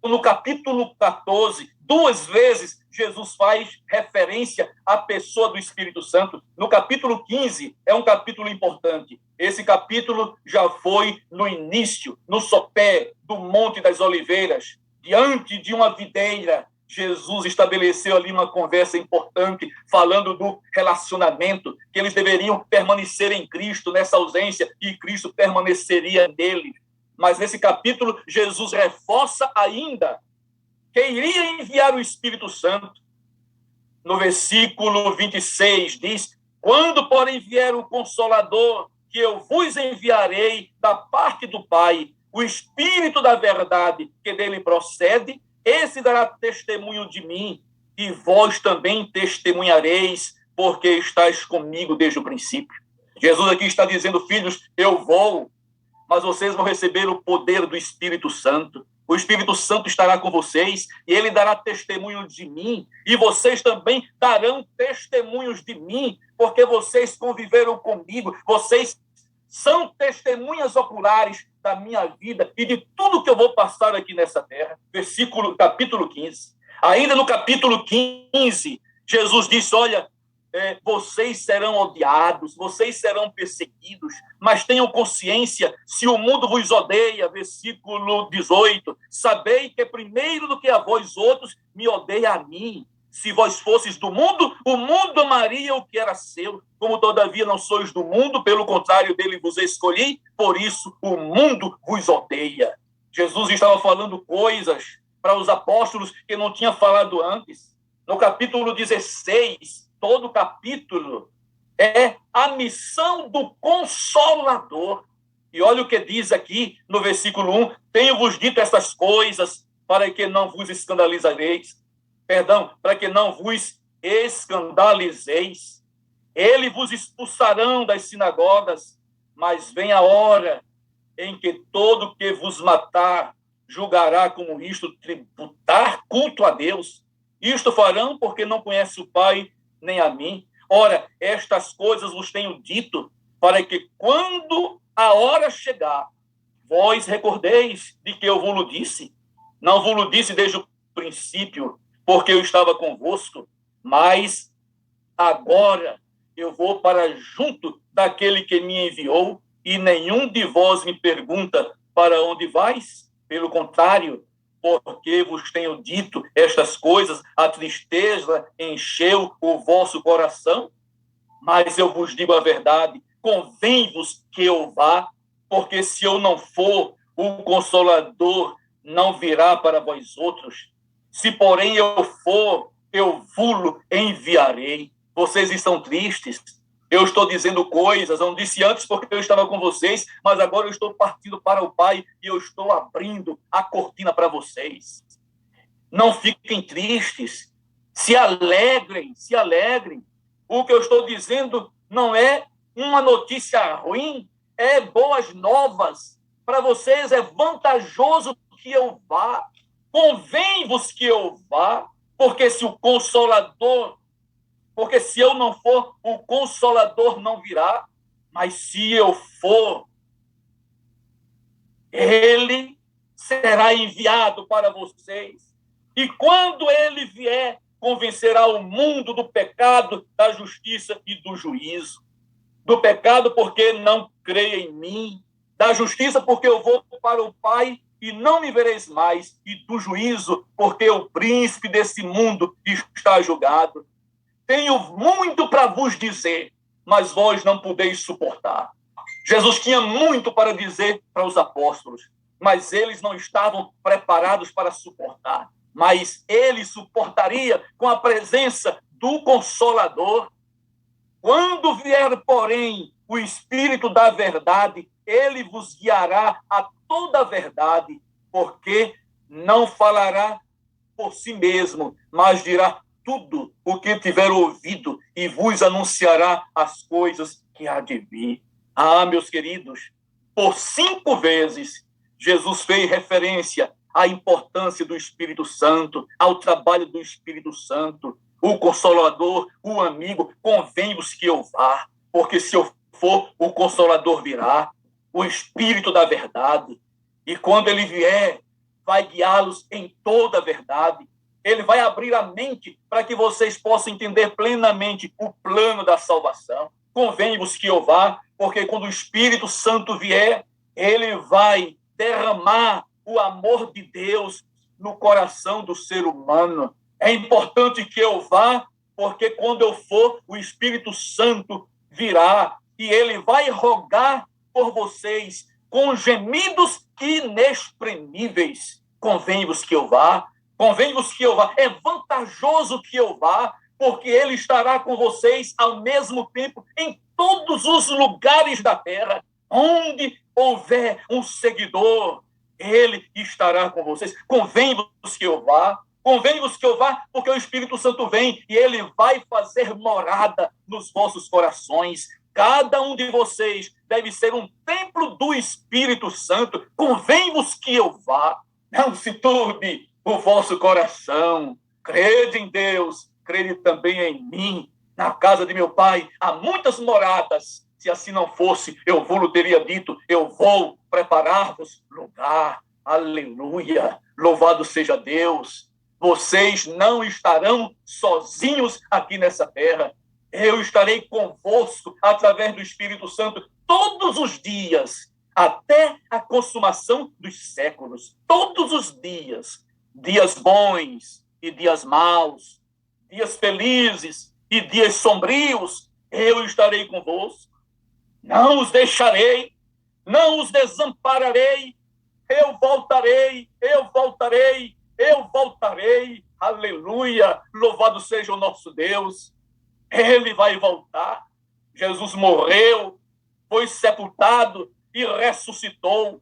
no capítulo 14, 2 vezes, Jesus faz referência à pessoa do Espírito Santo. No capítulo 15, é um capítulo importante. Esse capítulo já foi no início, no sopé do Monte das Oliveiras, diante de uma videira. Jesus estabeleceu ali uma conversa importante, falando do relacionamento, que eles deveriam permanecer em Cristo nessa ausência, e Cristo permaneceria nele. Mas nesse capítulo, Jesus reforça ainda que iria enviar o Espírito Santo. No versículo 26 diz: quando, porém, vier o Consolador, que eu vos enviarei da parte do Pai, o Espírito da verdade, que dele procede, esse dará testemunho de mim, e vós também testemunhareis, porque estáis comigo desde o princípio. Jesus aqui está dizendo: filhos, eu vou, mas vocês vão receber o poder do Espírito Santo. O Espírito Santo estará com vocês e ele dará testemunho de mim. E vocês também darão testemunhos de mim, porque vocês conviveram comigo. Vocês são testemunhas oculares da minha vida e de tudo que eu vou passar aqui nessa terra. Capítulo 15. Ainda no capítulo 15, Jesus disse: olha, vocês serão odiados, vocês serão perseguidos, mas tenham consciência, se o mundo vos odeia, versículo 18, sabei que primeiro do que a vós outros, me odeia a mim. Se vós fosseis do mundo, o mundo amaria o que era seu. Como todavia não sois do mundo, pelo contrário, dele vos escolhi, por isso o mundo vos odeia. Jesus estava falando coisas para os apóstolos que não tinha falado antes. No capítulo 16, todo o capítulo É a missão do Consolador. E olha o que diz aqui no versículo 1: tenho-vos dito essas coisas para que não vos escandalizeis. Perdão, para que não vos escandalizeis. Ele vos expulsarão das sinagogas, mas vem a hora em que todo que vos matar julgará como isto tributar culto a Deus. Isto farão porque não conhece o Pai nem a mim. Ora, estas coisas vos tenho dito, para que quando a hora chegar, vós recordeis de que eu vos disse. Não vos disse desde o princípio, porque eu estava convosco, mas agora eu vou para junto daquele que me enviou, e nenhum de vós me pergunta para onde vais. Pelo contrário, porque vos tenho dito estas coisas, a tristeza encheu o vosso coração. Mas eu vos digo a verdade, convém-vos que eu vá, porque se eu não for, o Consolador não virá para vós outros. Se, porém, eu for, eu vos enviarei. Vocês estão tristes. Eu estou dizendo coisas, eu não disse antes porque eu estava com vocês, mas agora eu estou partindo para o Pai e eu estou abrindo a cortina para vocês. Não fiquem tristes, se alegrem, se alegrem. O que eu estou dizendo não é uma notícia ruim, é boas novas. Para vocês é vantajoso que eu vá. Convém-vos que eu vá, porque se eu não for, o Consolador não virá. Mas se eu for, ele será enviado para vocês. E quando ele vier, convencerá o mundo do pecado, da justiça e do juízo. Do pecado, porque não crê em mim. Da justiça, porque eu vou para o Pai e não me vereis mais. E do juízo, porque o príncipe desse mundo está julgado. Tenho muito para vos dizer, mas vós não podeis suportar. Jesus tinha muito para dizer para os apóstolos, mas eles não estavam preparados para suportar. Mas ele suportaria com a presença do Consolador. Quando vier, porém, o Espírito da verdade, ele vos guiará a toda a verdade, porque não falará por si mesmo, mas dirá tudo o que tiver ouvido e vos anunciará as coisas que há de vir. Ah, meus queridos, por 5 vezes, Jesus fez referência à importância do Espírito Santo, ao trabalho do Espírito Santo. O Consolador, o amigo, convém-vos que eu vá, porque se eu for, o Consolador virá, o Espírito da verdade. E quando ele vier, vai guiá-los em toda a verdade. Ele vai abrir a mente para que vocês possam entender plenamente o plano da salvação. Convém-vos que eu vá, porque quando o Espírito Santo vier, ele vai derramar o amor de Deus no coração do ser humano. É importante que eu vá, porque quando eu for, o Espírito Santo virá e ele vai rogar por vocês com gemidos inexprimíveis. Convém-vos que eu vá. Convém-vos que eu vá. É vantajoso que eu vá, porque ele estará com vocês ao mesmo tempo em todos os lugares da terra. Onde houver um seguidor, ele estará com vocês. Convém-vos que eu vá. Convém-vos que eu vá, porque o Espírito Santo vem e ele vai fazer morada nos vossos corações. Cada um de vocês deve ser um templo do Espírito Santo. Convém-vos que eu vá. Não se turbe o vosso coração. Crede em Deus, crede também em mim. Na casa de meu Pai há muitas moradas. Se assim não fosse, eu vos teria dito, eu vou preparar-vos lugar. Aleluia! Louvado seja Deus! Vocês não estarão sozinhos aqui nessa terra. Eu estarei convosco através do Espírito Santo todos os dias, até a consumação dos séculos. Todos os dias. Dias bons e dias maus, dias felizes e dias sombrios, eu estarei convosco. Não os deixarei, não os desampararei. Eu voltarei, eu voltarei, eu voltarei. Aleluia! Louvado seja o nosso Deus. Ele vai voltar. Jesus morreu, foi sepultado e ressuscitou.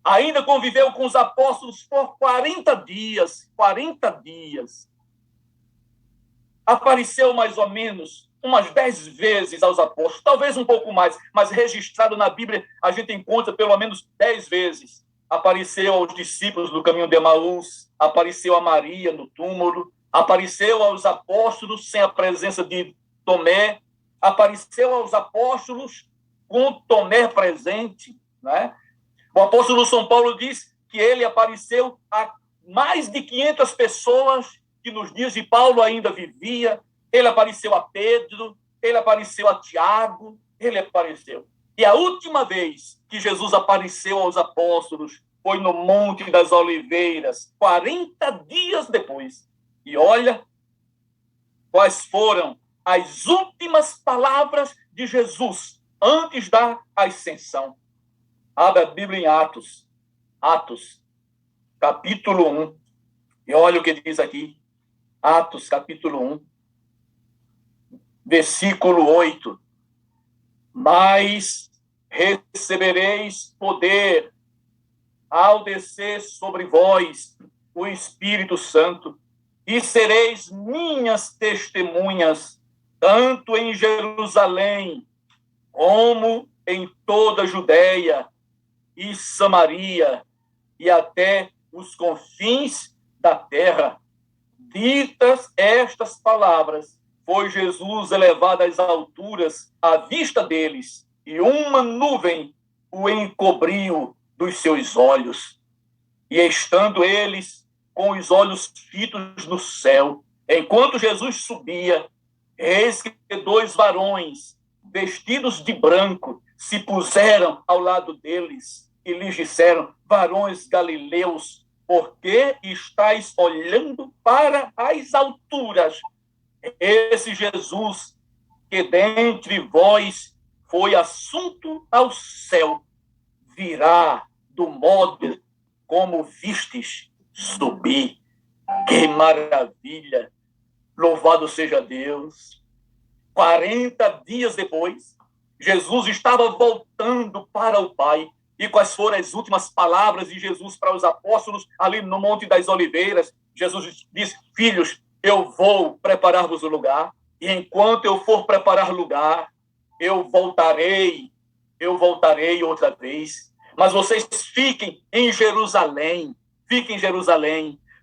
Ainda conviveu com os apóstolos por 40 dias. 40 dias. Apareceu mais ou menos umas 10 vezes aos apóstolos, talvez um pouco mais, mas registrado na Bíblia a gente encontra pelo menos 10 vezes. Apareceu aos discípulos do caminho de Emaús, apareceu a Maria no túmulo, apareceu aos apóstolos sem a presença de Tomé, apareceu aos apóstolos com Tomé presente, né? O apóstolo São Paulo diz que ele apareceu a mais de 500 pessoas que nos dias de Paulo ainda vivia. Ele apareceu a Pedro, ele apareceu a Tiago, ele apareceu. E a última vez que Jesus apareceu aos apóstolos foi no Monte das Oliveiras, 40 dias depois. E olha quais foram as últimas palavras de Jesus antes da ascensão. Abra a Bíblia em Atos, capítulo 1. E olha o que diz aqui. Atos, capítulo 1, versículo 8. Mas recebereis poder ao descer sobre vós o Espírito Santo, e sereis minhas testemunhas, tanto em Jerusalém, como em toda a Judéia e Samaria, e até os confins da terra. Ditas estas palavras, foi Jesus elevado às alturas à vista deles, e uma nuvem o encobriu dos seus olhos. E estando eles com os olhos fitos no céu, enquanto Jesus subia, eis que 2 varões, vestidos de branco, se puseram ao lado deles e lhes disseram: varões galileus, por que estáis olhando para as alturas? Esse Jesus que dentre vós foi assunto ao céu, virá do modo como vistes subir. Que maravilha! Louvado seja Deus! 40 dias depois, Jesus estava voltando para o Pai. E quais foram as últimas palavras de Jesus para os apóstolos ali no Monte das Oliveiras? Jesus disse: filhos, eu vou preparar-vos o lugar, e enquanto eu for preparar lugar, eu voltarei outra vez. Mas vocês fiquem em Jerusalém,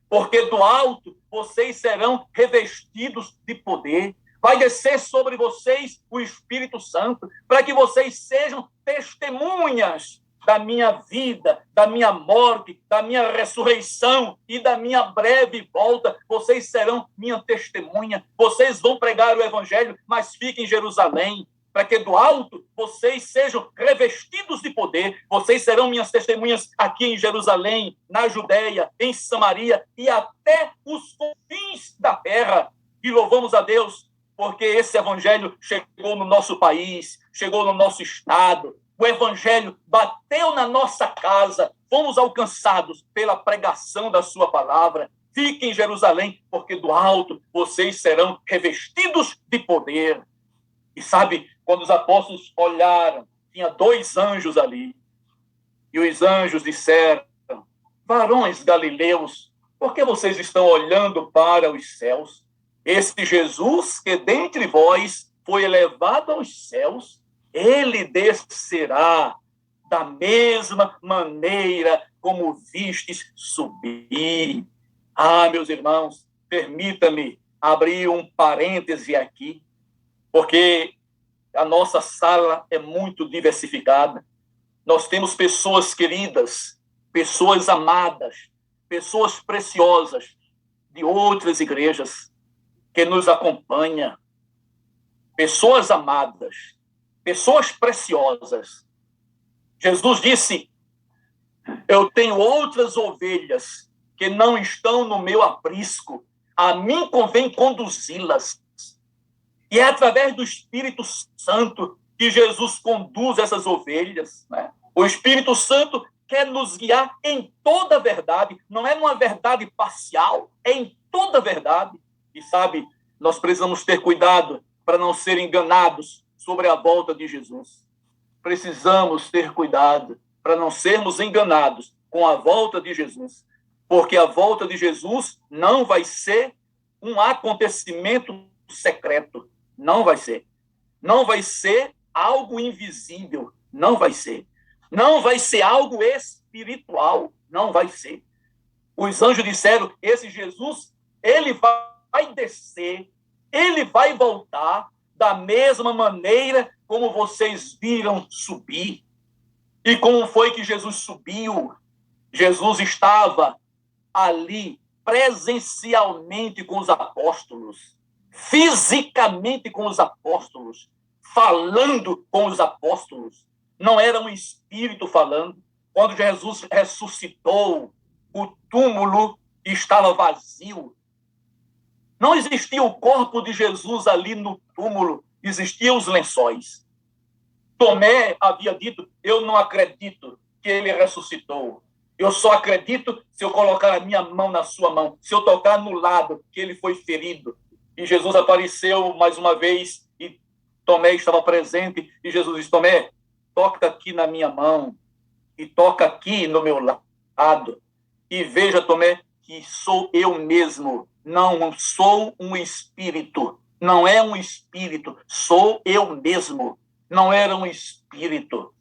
porque do alto vocês serão revestidos de poder. Vai descer sobre vocês o Espírito Santo, para que vocês sejam testemunhas da minha vida, da minha morte, da minha ressurreição e da minha breve volta. Vocês serão minha testemunha. Vocês vão pregar o evangelho, mas fiquem em Jerusalém, para que do alto vocês sejam revestidos de poder. Vocês serão minhas testemunhas aqui em Jerusalém, na Judéia, em Samaria e até os confins da terra. E louvamos a Deus, porque esse evangelho chegou no nosso país, chegou no nosso estado. O evangelho bateu na nossa casa. Fomos alcançados pela pregação da sua palavra. Fiquem em Jerusalém, porque do alto vocês serão revestidos de poder. E sabe, quando os apóstolos olharam, tinha 2 anjos ali. E os anjos disseram: varões galileus, por que vocês estão olhando para os céus? Esse Jesus que dentre vós foi elevado aos céus, ele descerá da mesma maneira como vistes subir. Ah, meus irmãos, permita-me abrir um parêntese aqui, porque a nossa sala é muito diversificada. Nós temos pessoas queridas, pessoas amadas, pessoas preciosas de outras igrejas que nos acompanham, pessoas amadas, pessoas preciosas. Jesus disse: eu tenho outras ovelhas que não estão no meu aprisco, a mim convém conduzi-las. E é através do Espírito Santo que Jesus conduz essas ovelhas, né? O Espírito Santo quer nos guiar em toda a verdade, não é numa verdade parcial, é em toda a verdade. E sabe, nós precisamos ter cuidado para não ser enganados sobre a volta de Jesus. Precisamos ter cuidado para não sermos enganados com a volta de Jesus, porque a volta de Jesus não vai ser um acontecimento secreto, não vai ser. Não vai ser algo invisível, não vai ser. Não vai ser algo espiritual, não vai ser. Os anjos disseram, esse Jesus, ele vai descer, ele vai voltar da mesma maneira como vocês viram subir. E como foi que Jesus subiu? Jesus estava ali presencialmente com os apóstolos, fisicamente com os apóstolos, falando com os apóstolos. Não era um espírito falando. Quando Jesus ressuscitou, o túmulo estava vazio. Não existia o corpo de Jesus ali no túmulo, existiam os lençóis. Tomé havia dito, eu não acredito que ele ressuscitou. Eu só acredito se eu colocar a minha mão na sua mão, se eu tocar no lado que ele foi ferido. E Jesus apareceu mais uma vez e Tomé estava presente e Jesus disse, Tomé, toca aqui na minha mão e toca aqui no meu lado. E veja, Tomé, que sou eu mesmo, não sou um espírito, não é um espírito, sou eu mesmo, não era um espírito.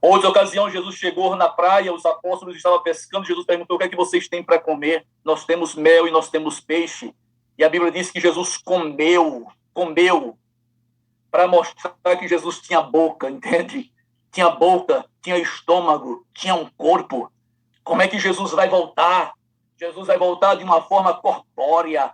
Outra ocasião, Jesus chegou na praia, os apóstolos estavam pescando, Jesus perguntou, o que é que vocês têm para comer? Nós temos mel e nós temos peixe. E a Bíblia diz que Jesus comeu, para mostrar que Jesus tinha boca, entende? Tinha boca, tinha estômago, tinha um corpo. Como é que Jesus vai voltar? Jesus vai voltar de uma forma corpórea.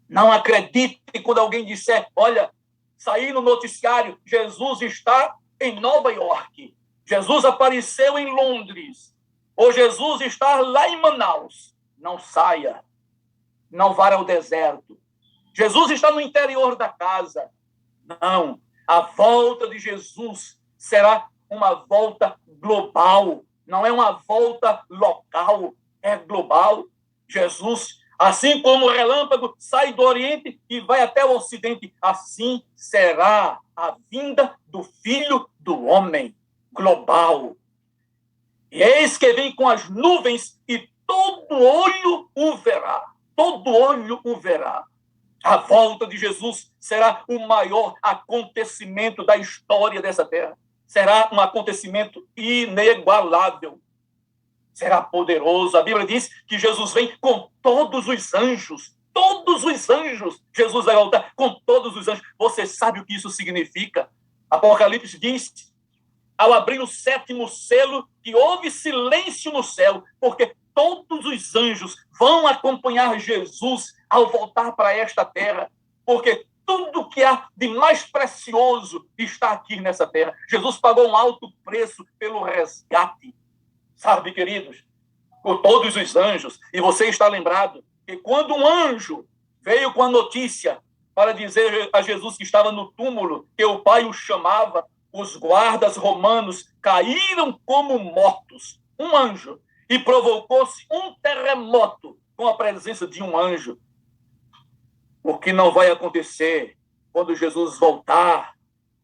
Não acredite quando alguém disser, olha, saí no noticiário, Jesus está em Nova York, Jesus apareceu em Londres, ou Jesus está lá em Manaus. Não saia, não vá ao deserto. Jesus está no interior da casa. Não, a volta de Jesus será uma volta global, não é uma volta local, é global. Jesus, assim como o relâmpago sai do Oriente e vai até o Ocidente, assim será a vinda do Filho do Homem, global. E eis que vem com as nuvens e todo olho o verá. Todo olho o verá. A volta de Jesus será o maior acontecimento da história dessa terra. Será um acontecimento inigualável. Será poderoso. A Bíblia diz que Jesus vem com todos os anjos. Todos os anjos. Jesus vai voltar com todos os anjos. Você sabe o que isso significa? Apocalipse diz, ao abrir o 7º selo, que houve silêncio no céu, porque todos os anjos vão acompanhar Jesus ao voltar para esta terra, porque tudo que há de mais precioso está aqui nessa terra. Jesus pagou um alto preço pelo resgate. Sabe, queridos, por todos os anjos, e você está lembrado que quando um anjo veio com a notícia para dizer a Jesus que estava no túmulo, que o Pai o chamava, os guardas romanos caíram como mortos. Um anjo. E provocou-se um terremoto com a presença de um anjo. O que não vai acontecer quando Jesus voltar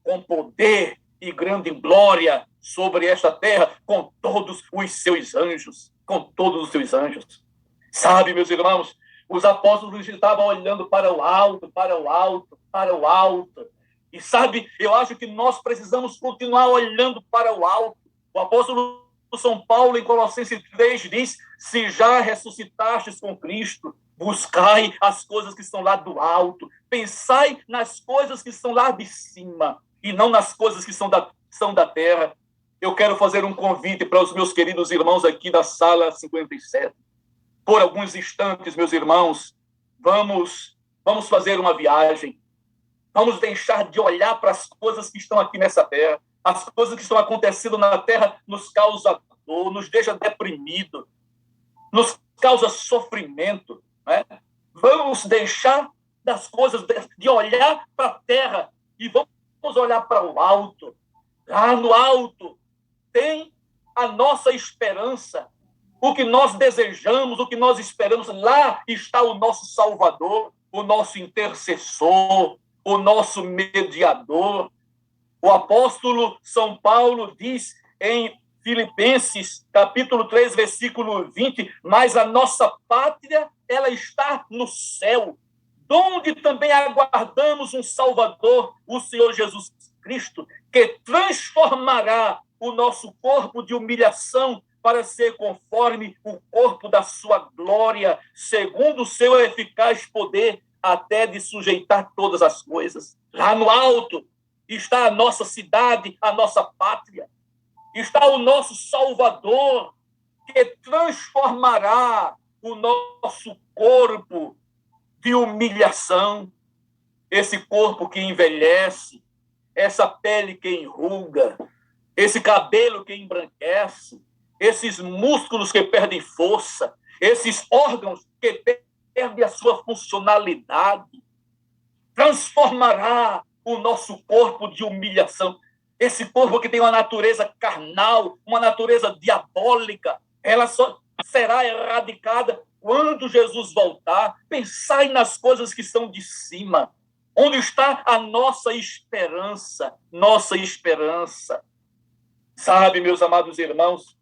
com poder e grande glória sobre esta terra, com todos os seus anjos, com todos os seus anjos. Sabe, meus irmãos, os apóstolos estavam olhando para o alto, para o alto, para o alto. E sabe, eu acho que nós precisamos continuar olhando para o alto. O apóstolo São Paulo, em Colossenses 3, diz, se já ressuscitastes com Cristo, buscai as coisas que estão lá do alto, pensai nas coisas que estão lá de cima, e não nas coisas que são da terra. Eu quero fazer um convite para os meus queridos irmãos aqui da sala 57. Por alguns instantes, meus irmãos, vamos fazer uma viagem. Vamos deixar de olhar para as coisas que estão aqui nessa terra. As coisas que estão acontecendo na terra nos causa dor, nos deixa deprimido, nos causa sofrimento. Né? Vamos deixar das coisas, de olhar para a terra e vamos olhar para o alto. Lá no alto tem a nossa esperança, o que nós desejamos, o que nós esperamos. Lá está o nosso Salvador, o nosso intercessor, o nosso mediador. O apóstolo São Paulo diz em Filipenses, capítulo 3, versículo 20, mas a nossa pátria, ela está no céu, donde também aguardamos um Salvador, o Senhor Jesus Cristo, que transformará o nosso corpo de humilhação para ser conforme o corpo da sua glória, segundo o seu eficaz poder, até de sujeitar todas as coisas. Lá no alto está a nossa cidade, a nossa pátria. Está o nosso Salvador, que transformará o nosso corpo de humilhação, esse corpo que envelhece, essa pele que enruga, esse cabelo que embranquece, esses músculos que perdem força, esses órgãos que perdem a sua funcionalidade. Transformará o nosso corpo de humilhação. Esse corpo que tem uma natureza carnal, uma natureza diabólica, ela só será erradicada quando Jesus voltar. Pensai nas coisas que são de cima, onde está a nossa esperança, nossa esperança. Sabe, meus amados irmãos,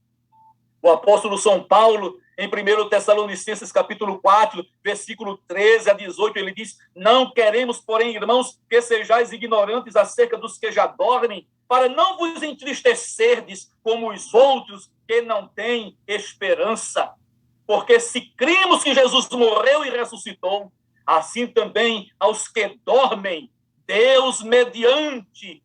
o apóstolo São Paulo, em 1 Tessalonicenses, capítulo 4, versículo 13 a 18, ele diz: não queremos, porém, irmãos, que sejais ignorantes acerca dos que já dormem, para não vos entristecerdes como os outros que não têm esperança. Porque se cremos que Jesus morreu e ressuscitou, assim também aos que dormem, Deus, mediante,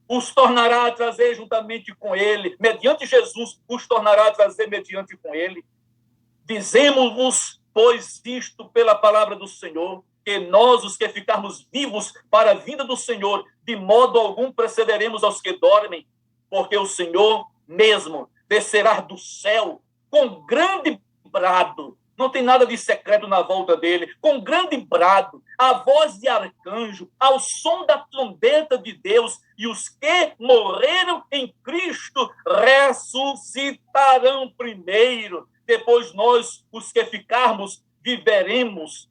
os tornará a trazer juntamente com ele, mediante Jesus, os tornará a trazer mediante com ele. Dizemos-vos, pois, isto pela palavra do Senhor, que nós, os que ficarmos vivos para a vinda do Senhor, de modo algum precederemos aos que dormem, porque o Senhor mesmo descerá do céu com grande brado. Não tem nada de secreto na volta dele. Com grande brado, a voz de arcanjo, ao som da trombeta de Deus, e os que morreram em Cristo ressuscitarão primeiro. Depois nós, os que ficarmos, viveremos.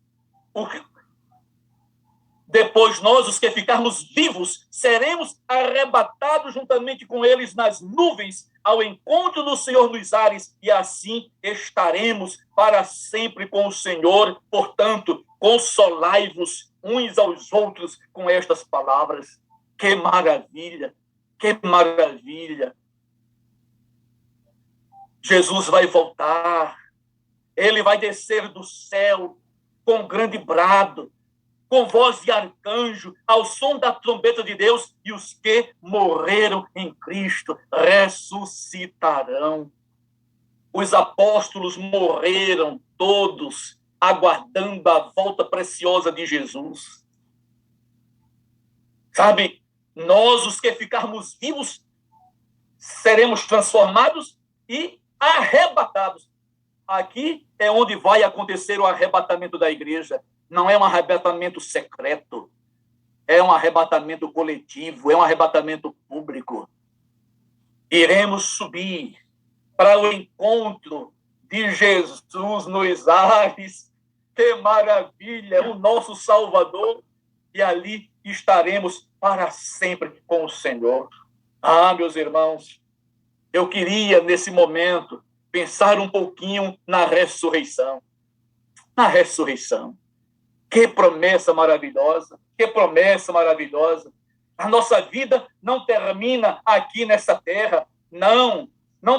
Depois nós, os que ficarmos vivos, seremos arrebatados juntamente com eles nas nuvens, ao encontro do Senhor nos ares, e assim estaremos para sempre com o Senhor. Portanto, consolai-vos uns aos outros com estas palavras. Que maravilha! Que maravilha! Jesus vai voltar. Ele vai descer do céu com grande brado, com voz de arcanjo, ao som da trombeta de Deus, e os que morreram em Cristo ressuscitarão. Os apóstolos morreram todos, aguardando a volta preciosa de Jesus. Sabe, nós, os que ficarmos vivos, seremos transformados e arrebatados. Aqui é onde vai acontecer o arrebatamento da igreja. Não é um arrebatamento secreto, é um arrebatamento coletivo, é um arrebatamento público. Iremos subir para o encontro de Jesus nos ares. Que maravilha! O nosso Salvador. E ali estaremos para sempre com o Senhor. Ah, meus irmãos, eu queria, nesse momento, pensar um pouquinho na ressurreição. Na ressurreição. Que promessa maravilhosa, que promessa maravilhosa. A nossa vida não termina aqui nessa terra, não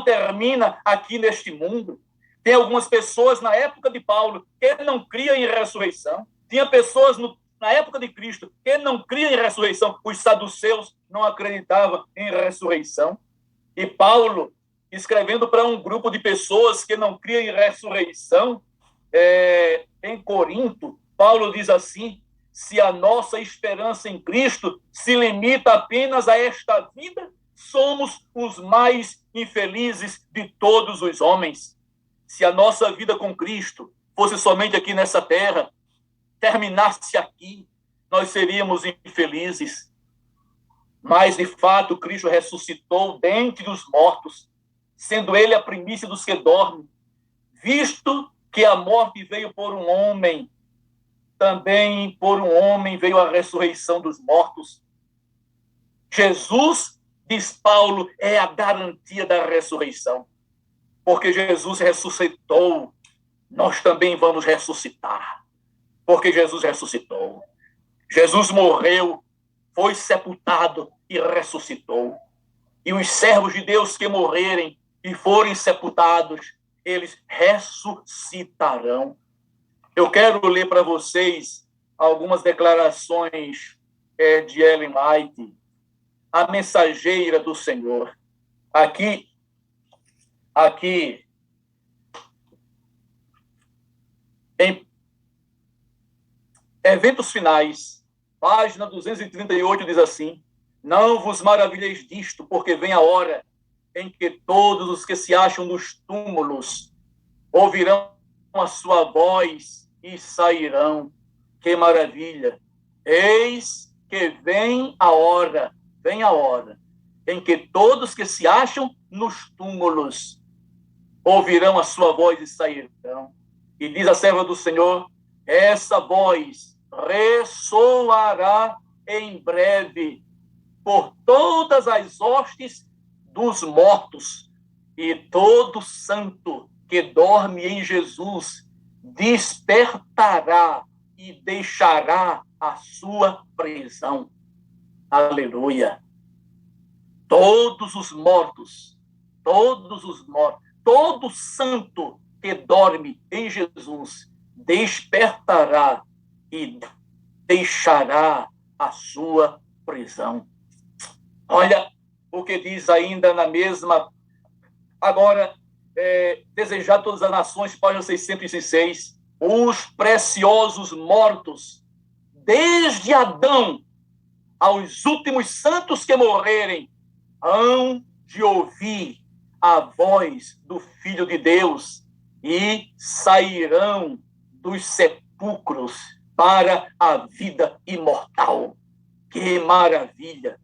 termina aqui neste mundo. Tem algumas pessoas na época de Paulo que não criam em ressurreição. Tinha pessoas na época de Cristo que não criam em ressurreição. Os saduceus não acreditavam em ressurreição. E Paulo, escrevendo para um grupo de pessoas que não criam em ressurreição, em Corinto, Paulo diz assim: se a nossa esperança em Cristo se limita apenas a esta vida, somos os mais infelizes de todos os homens. Se a nossa vida com Cristo fosse somente aqui nessa terra, terminasse aqui, nós seríamos infelizes. Mas, de fato, Cristo ressuscitou dentre os mortos, sendo ele a primícia dos que dormem, visto que a morte veio por um homem, também por um homem veio a ressurreição dos mortos. Jesus, diz Paulo, é a garantia da ressurreição. Porque Jesus ressuscitou, nós também vamos ressuscitar. Porque Jesus ressuscitou. Jesus morreu, foi sepultado e ressuscitou. E os servos de Deus que morrerem e forem sepultados, eles ressuscitarão. Eu quero ler para vocês algumas declarações de Ellen White, a mensageira do Senhor. Aqui, em Eventos Finais, página 238, diz assim: não vos maravilheis disto, porque vem a hora em que todos os que se acham nos túmulos ouvirão a sua voz e sairão. Que maravilha! Eis que vem a hora em que todos que se acham nos túmulos ouvirão a sua voz e sairão. E diz a serva do Senhor: essa voz ressoará em breve por todas as hostes dos mortos, e todo santo que dorme em Jesus despertará e deixará a sua prisão. Aleluia! Todos os mortos, todo santo que dorme em Jesus despertará e deixará a sua prisão. Olha o que diz ainda na mesma. Agora, desejar todas as nações, página 606, os preciosos mortos, desde Adão aos últimos santos que morrerem, hão de ouvir a voz do Filho de Deus e sairão dos sepulcros para a vida imortal. Que maravilha!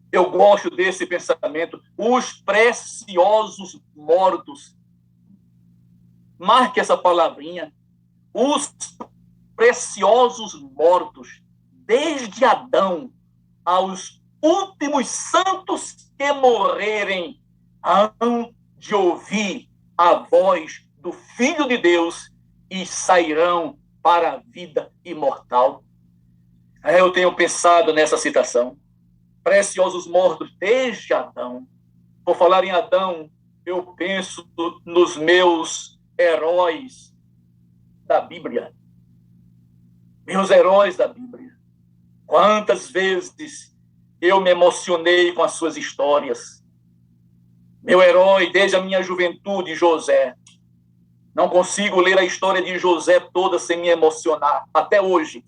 Eu gosto desse pensamento. Os preciosos mortos. Marque essa palavrinha. Os preciosos mortos, desde Adão aos últimos santos que morrerem, hão de ouvir a voz do Filho de Deus e sairão para a vida imortal. Eu tenho pensado nessa citação. Preciosos mortos desde Adão. Por falar em Adão, eu penso nos meus heróis da Bíblia. Meus heróis da Bíblia. Quantas vezes eu me emocionei com as suas histórias. Meu herói, desde a minha juventude, José. Não consigo ler a história de José toda sem me emocionar, até hoje.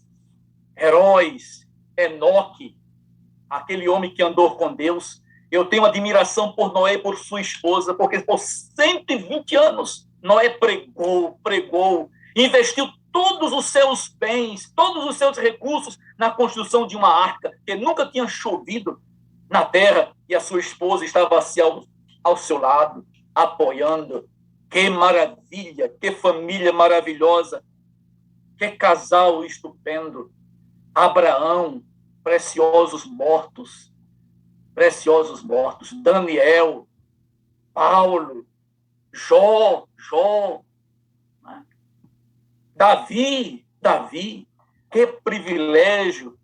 Heróis, Enoque, aquele homem que andou com Deus. Eu tenho admiração por Noé e por sua esposa, porque por 120 anos Noé pregou, investiu todos os seus bens, todos os seus recursos na construção de uma arca, que nunca tinha chovido na terra, e a sua esposa estava assim ao seu lado, apoiando. Que maravilha, que família maravilhosa, que casal estupendo. Abraão, preciosos mortos. Daniel, Paulo, Jó, né? Davi, que privilégio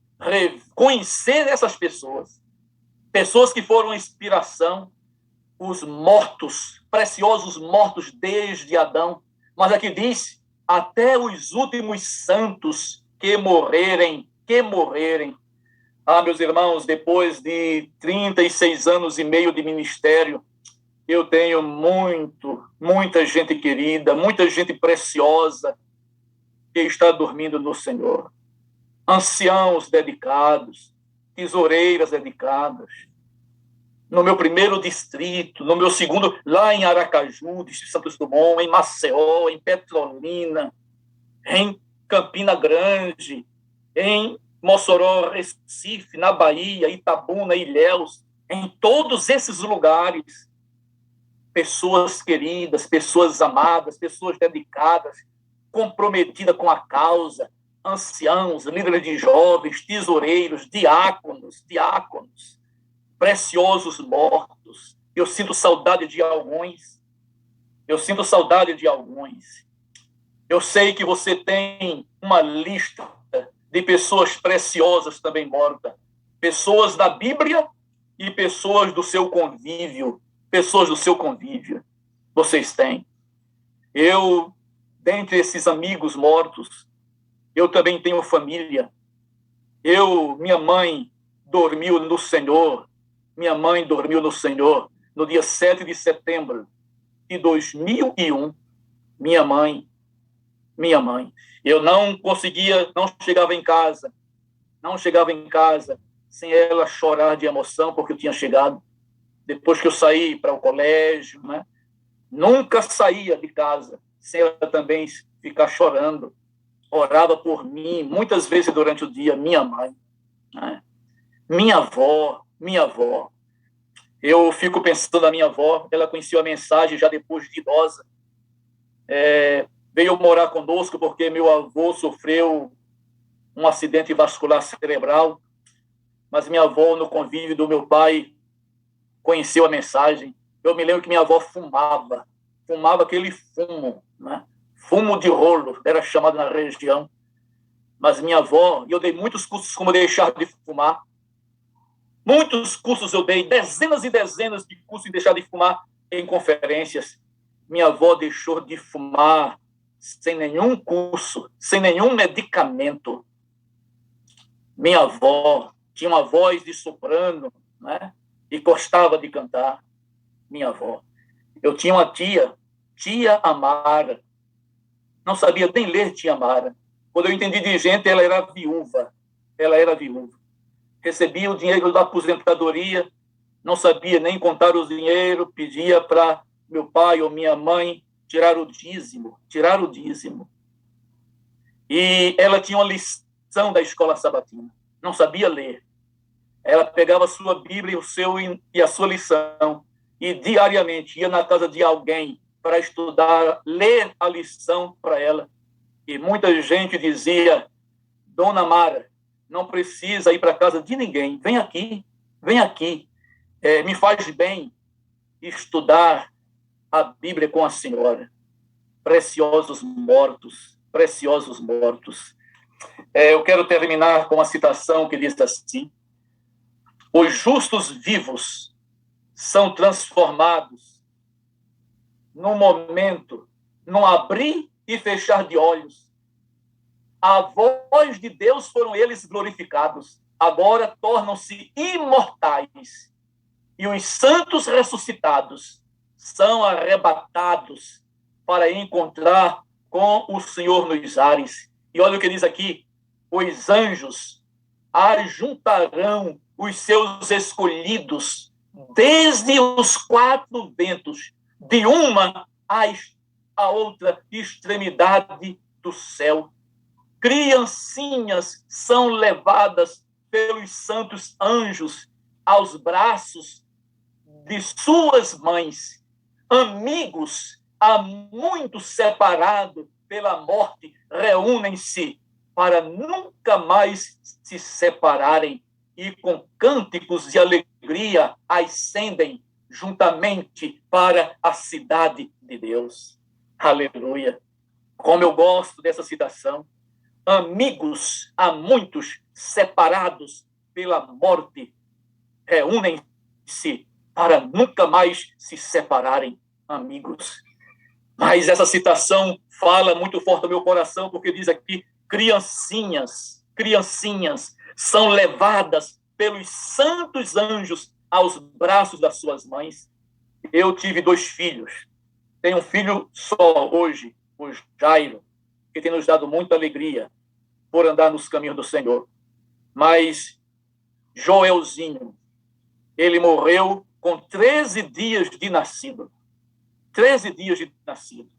conhecer essas pessoas que foram inspiração, os mortos, preciosos mortos desde Adão, mas aqui diz, até os últimos santos que morrerem. Meus irmãos, depois de 36 anos e meio de ministério, eu tenho muita gente querida, muita gente preciosa que está dormindo no Senhor. Anciãos dedicados, tesoureiras dedicadas. No meu primeiro distrito, no meu segundo, lá em Aracaju, Distrito Santos Dumont, em Maceió, em Petrolina, em Campina Grande, em Mossoró, Recife, na Bahia, Itabuna, Ilhéus, em todos esses lugares, pessoas queridas, pessoas amadas, pessoas dedicadas, comprometidas com a causa, anciãos, líderes de jovens, tesoureiros, diáconos, preciosos mortos. Eu sinto saudade de alguns. Eu sinto saudade de alguns. Eu sei que você tem uma lista de pessoas preciosas também mortas. Pessoas da Bíblia e pessoas do seu convívio. Pessoas do seu convívio. Vocês têm. Eu, dentre esses amigos mortos, eu também tenho família. Minha mãe dormiu no Senhor. Minha mãe dormiu no Senhor no dia 7 de setembro de 2001. Minha mãe. Eu não chegava em casa sem ela chorar de emoção, porque eu tinha chegado. Depois que eu saí para o colégio, né? Nunca saía de casa sem ela também ficar chorando. Orava por mim, muitas vezes durante o dia, minha mãe. Né? Minha avó. Eu fico pensando na minha avó, ela conheceu a mensagem já depois de idosa. Veio morar conosco porque meu avô sofreu um acidente vascular cerebral, mas minha avó, no convívio do meu pai, conheceu a mensagem. Eu me lembro que minha avó fumava aquele fumo, né? Fumo de rolo, era chamado na região. Mas minha avó, eu dei muitos cursos como deixar de fumar. Muitos cursos eu dei, dezenas e dezenas de cursos em deixar de fumar em conferências. Minha avó deixou de fumar sem nenhum curso, sem nenhum medicamento. Minha avó tinha uma voz de soprano, né? E gostava de cantar. Minha avó. Eu tinha uma tia Amara. Não sabia nem ler tia Amara. Quando eu entendi de gente, ela era viúva. Recebia o dinheiro da aposentadoria, não sabia nem contar o dinheiro, pedia para meu pai ou minha mãe tirar o dízimo. E ela tinha uma lição da escola sabatina. Não sabia ler. Ela pegava a sua Bíblia e a sua lição e diariamente ia na casa de alguém para estudar, ler a lição para ela. E muita gente dizia: Dona Mara, não precisa ir para a casa de ninguém. Vem aqui. Me faz bem estudar a Bíblia com a senhora. Preciosos mortos. Eu quero terminar com uma citação que diz assim: os justos vivos são transformados num momento, num abrir e fechar de olhos. A voz de Deus foram eles glorificados. Agora tornam-se imortais. E os santos ressuscitados são arrebatados para encontrar com o Senhor nos ares. E olha o que diz aqui: os anjos ajuntarão os seus escolhidos desde os quatro ventos, de uma à outra extremidade do céu. Criancinhas são levadas pelos santos anjos aos braços de suas mães. Amigos há muito separados pela morte reúnem-se para nunca mais se separarem e com cânticos de alegria ascendem juntamente para a cidade de Deus. Aleluia! Como eu gosto dessa citação. Amigos há muitos separados pela morte reúnem-se para nunca mais se separarem, amigos. Mas essa citação fala muito forte ao meu coração, porque diz aqui: criancinhas são levadas pelos santos anjos aos braços das suas mães. Eu tive 2 filhos. Tenho um filho só hoje, o Jairo, que tem nos dado muita alegria por andar nos caminhos do Senhor. Mas Joelzinho, ele morreu com 13 dias de nascido. 13 dias de nascido.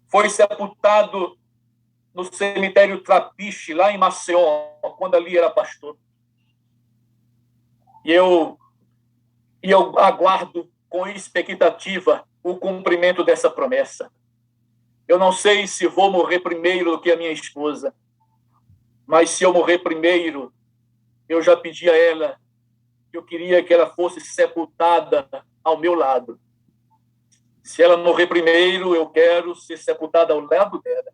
Foi sepultado no cemitério Trapiche, lá em Maceió, quando ali era pastor. E eu aguardo com expectativa o cumprimento dessa promessa. Eu não sei se vou morrer primeiro do que a minha esposa. Mas se eu morrer primeiro, eu já pedi a ela que eu queria que ela fosse sepultada ao meu lado. Se ela morrer primeiro, eu quero ser sepultada ao lado dela,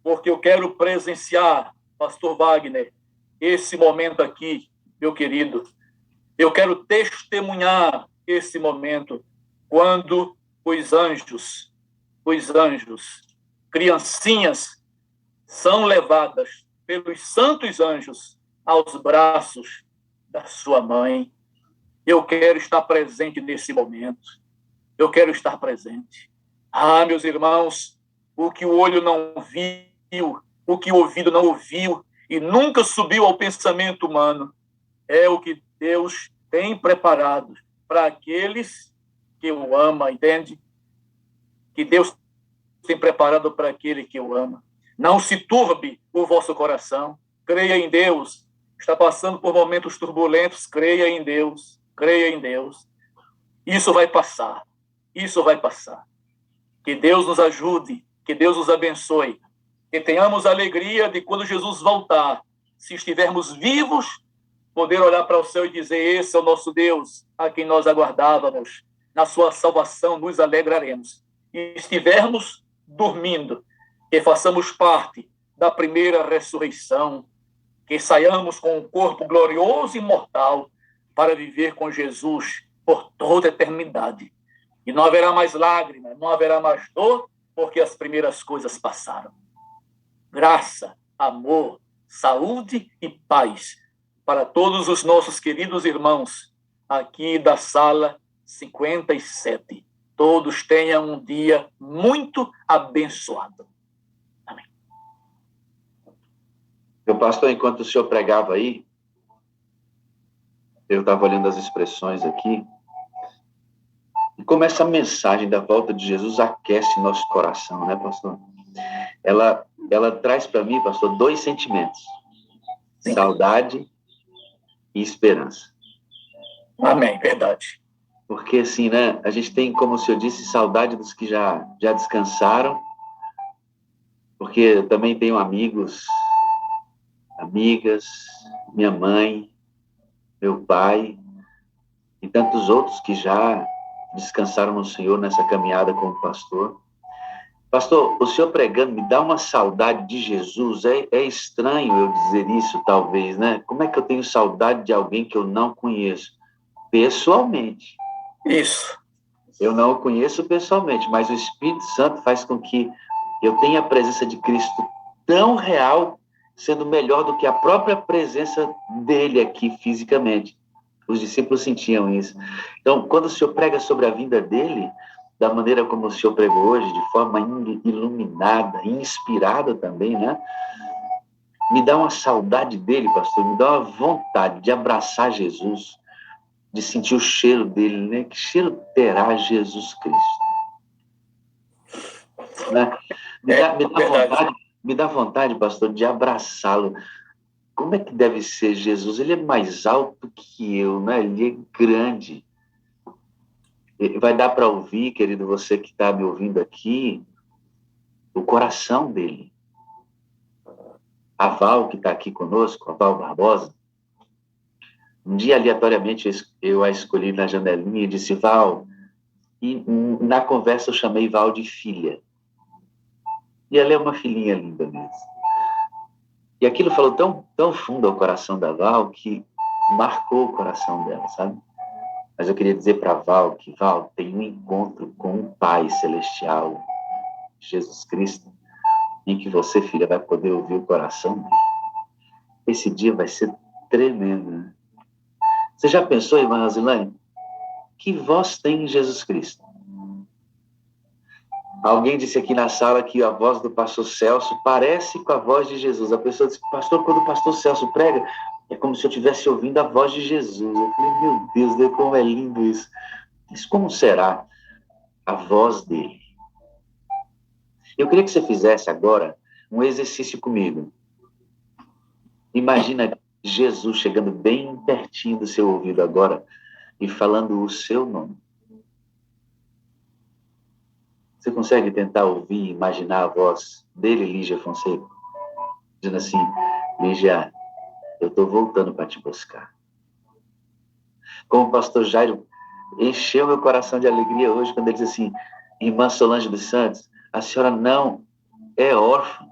porque eu quero presenciar, pastor Wagner, esse momento aqui, meu querido. Eu quero testemunhar esse momento, quando os anjos, criancinhas, são levadas pelos santos anjos aos braços da sua mãe. Eu quero estar presente nesse momento. Eu quero estar presente. Ah, meus irmãos, o que o olho não viu, o que o ouvido não ouviu e nunca subiu ao pensamento humano, é o que Deus tem preparado para aqueles que o ama, entende? Que Deus tem preparado para aquele que o ama. Não se turbe o vosso coração. Creia em Deus. Está passando por momentos turbulentos. Creia em Deus. Creia em Deus. Isso vai passar. Isso vai passar. Que Deus nos ajude. Que Deus nos abençoe. Que tenhamos a alegria de quando Jesus voltar, se estivermos vivos, poder olhar para o céu e dizer: esse é o nosso Deus, a quem nós aguardávamos. Na sua salvação nos alegraremos. E estivermos dormindo, que façamos parte da primeira ressurreição, que saiamos com um corpo glorioso e imortal para viver com Jesus por toda a eternidade. E não haverá mais lágrimas, não haverá mais dor, porque as primeiras coisas passaram. Graça, amor, saúde e paz para todos os nossos queridos irmãos aqui da sala 57. Todos tenham um dia muito abençoado. Amém. Meu pastor, enquanto o senhor pregava aí, eu estava olhando as expressões aqui, e como essa mensagem da volta de Jesus aquece nosso coração, né, pastor? Ela traz para mim, pastor, dois sentimentos: Sim. Saudade e esperança. Amém, verdade. Porque assim, né, a gente tem, como o senhor disse, saudade dos que já descansaram, porque eu também tenho amigos, amigas, minha mãe, meu pai e tantos outros que já descansaram no Senhor nessa caminhada como pastor. Pastor, o senhor pregando me dá uma saudade de Jesus. É estranho eu dizer isso, talvez, né? Como é que eu tenho saudade de alguém que eu não conheço pessoalmente? Isso. Eu não o conheço pessoalmente, mas o Espírito Santo faz com que eu tenha a presença de Cristo tão real, sendo melhor do que a própria presença dele aqui fisicamente. Os discípulos sentiam isso. Então, quando o senhor prega sobre a vinda dele, da maneira como o senhor pregou hoje, de forma iluminada, inspirada também, né? Me dá uma saudade dele, pastor, me dá uma vontade de abraçar Jesus, de sentir o cheiro dele, né? Que cheiro terá Jesus Cristo? Né? Me dá vontade, pastor, de abraçá-lo. Como é que deve ser Jesus? Ele é mais alto que eu, né? Ele é grande. Vai dar para ouvir, querido, você que está me ouvindo aqui, o coração dele. A Val, que está aqui conosco, a Val Barbosa, um dia, aleatoriamente, eu a escolhi na janelinha e disse: Val, e na conversa eu chamei Val de filha. E ela é uma filhinha linda mesmo. E aquilo falou tão fundo ao coração da Val que marcou o coração dela, sabe? Mas eu queria dizer para Val que, Val, tem um encontro com o Pai Celestial, Jesus Cristo, em que você, filha, vai poder ouvir o coração dele. Esse dia vai ser tremendo, né? Você já pensou, irmã Rosilane? Que voz tem Jesus Cristo? Alguém disse aqui na sala que a voz do pastor Celso parece com a voz de Jesus. A pessoa disse: pastor, quando o pastor Celso prega, é como se eu estivesse ouvindo a voz de Jesus. Eu falei: meu Deus, como é lindo isso. Mas como será a voz dele? Eu queria que você fizesse agora um exercício comigo. Imagina Jesus chegando bem pertinho do seu ouvido agora e falando o seu nome. Você consegue tentar ouvir e imaginar a voz dele, Lígia Fonseca? Dizendo assim: Lígia, eu estou voltando para te buscar. Como o pastor Jairo encheu meu coração de alegria hoje, quando ele disse assim, irmã Solange dos Santos, a senhora não é órfã.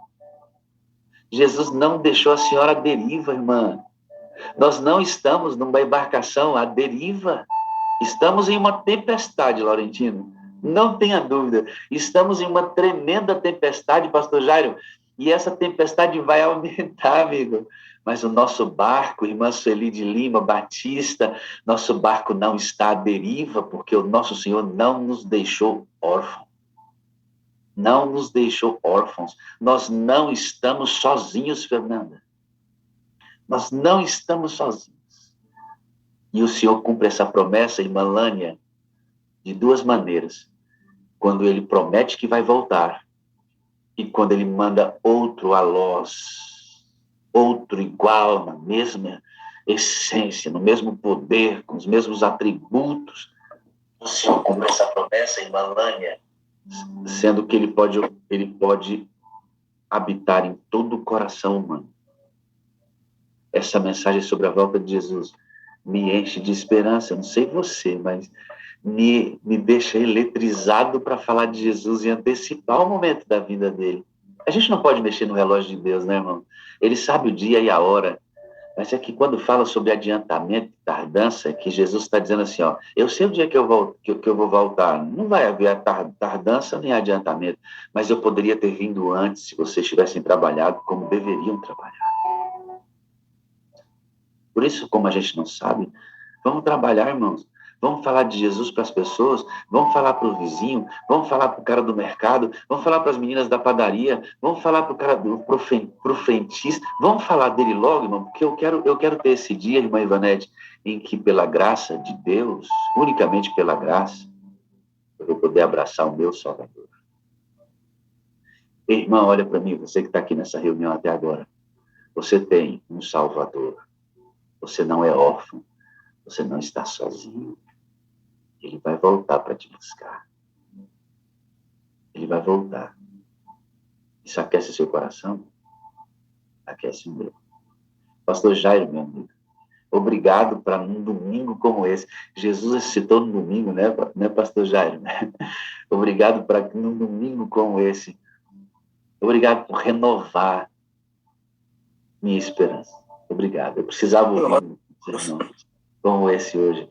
Jesus não deixou a senhora à deriva, irmã. Nós não estamos numa embarcação à deriva. Estamos em uma tempestade, Laurentino. Não tenha dúvida. Estamos em uma tremenda tempestade, pastor Jairo. E essa tempestade vai aumentar, amigo. Mas o nosso barco, irmã Sueli de Lima, Batista, nosso barco não está à deriva, porque o nosso Senhor não nos deixou órfãos. Não nos deixou órfãos. Nós não estamos sozinhos, Fernanda. Nós não estamos sozinhos. E o Senhor cumpre essa promessa, irmã Lânia, de duas maneiras. Quando ele promete que vai voltar e quando ele manda outro alós, outro igual, na mesma essência, no mesmo poder, com os mesmos atributos. O Senhor cumpre essa promessa, irmã Lânia, sendo que ele pode habitar em todo o coração humano. Essa mensagem sobre a volta de Jesus me enche de esperança. Eu não sei você, mas me deixa eletrizado para falar de Jesus e antecipar o momento da vida dele. A gente não pode mexer no relógio de Deus, né, irmão? Ele sabe o dia e a hora. Mas é que quando fala sobre adiantamento e tardança, que Jesus está dizendo assim, ó, eu sei o dia que eu vou voltar. Não vai haver tardança nem adiantamento, mas eu poderia ter vindo antes se vocês tivessem trabalhado como deveriam trabalhar. Por isso, como a gente não sabe, vamos trabalhar, irmãos. Vamos falar de Jesus para as pessoas, vamos falar para o vizinho, vamos falar para o cara do mercado, vamos falar para as meninas da padaria, vamos falar para o cara pro frentista, vamos falar dele logo, irmão, porque eu quero ter esse dia, irmã Ivanete, em que pela graça de Deus, unicamente pela graça, eu vou poder abraçar o meu Salvador. Irmão, olha para mim, você que está aqui nessa reunião até agora, você tem um Salvador, você não é órfão, você não está sozinho. Ele vai voltar para te buscar. Ele vai voltar. Isso aquece seu coração? Aquece o meu. Pastor Jairo, meu amigo, obrigado para um domingo como esse. Jesus ressuscitou no domingo, né, Pastor Jairo? Obrigado para num domingo como esse. Obrigado por renovar minha esperança. Obrigado. Eu precisava ouvir um sermão como esse hoje.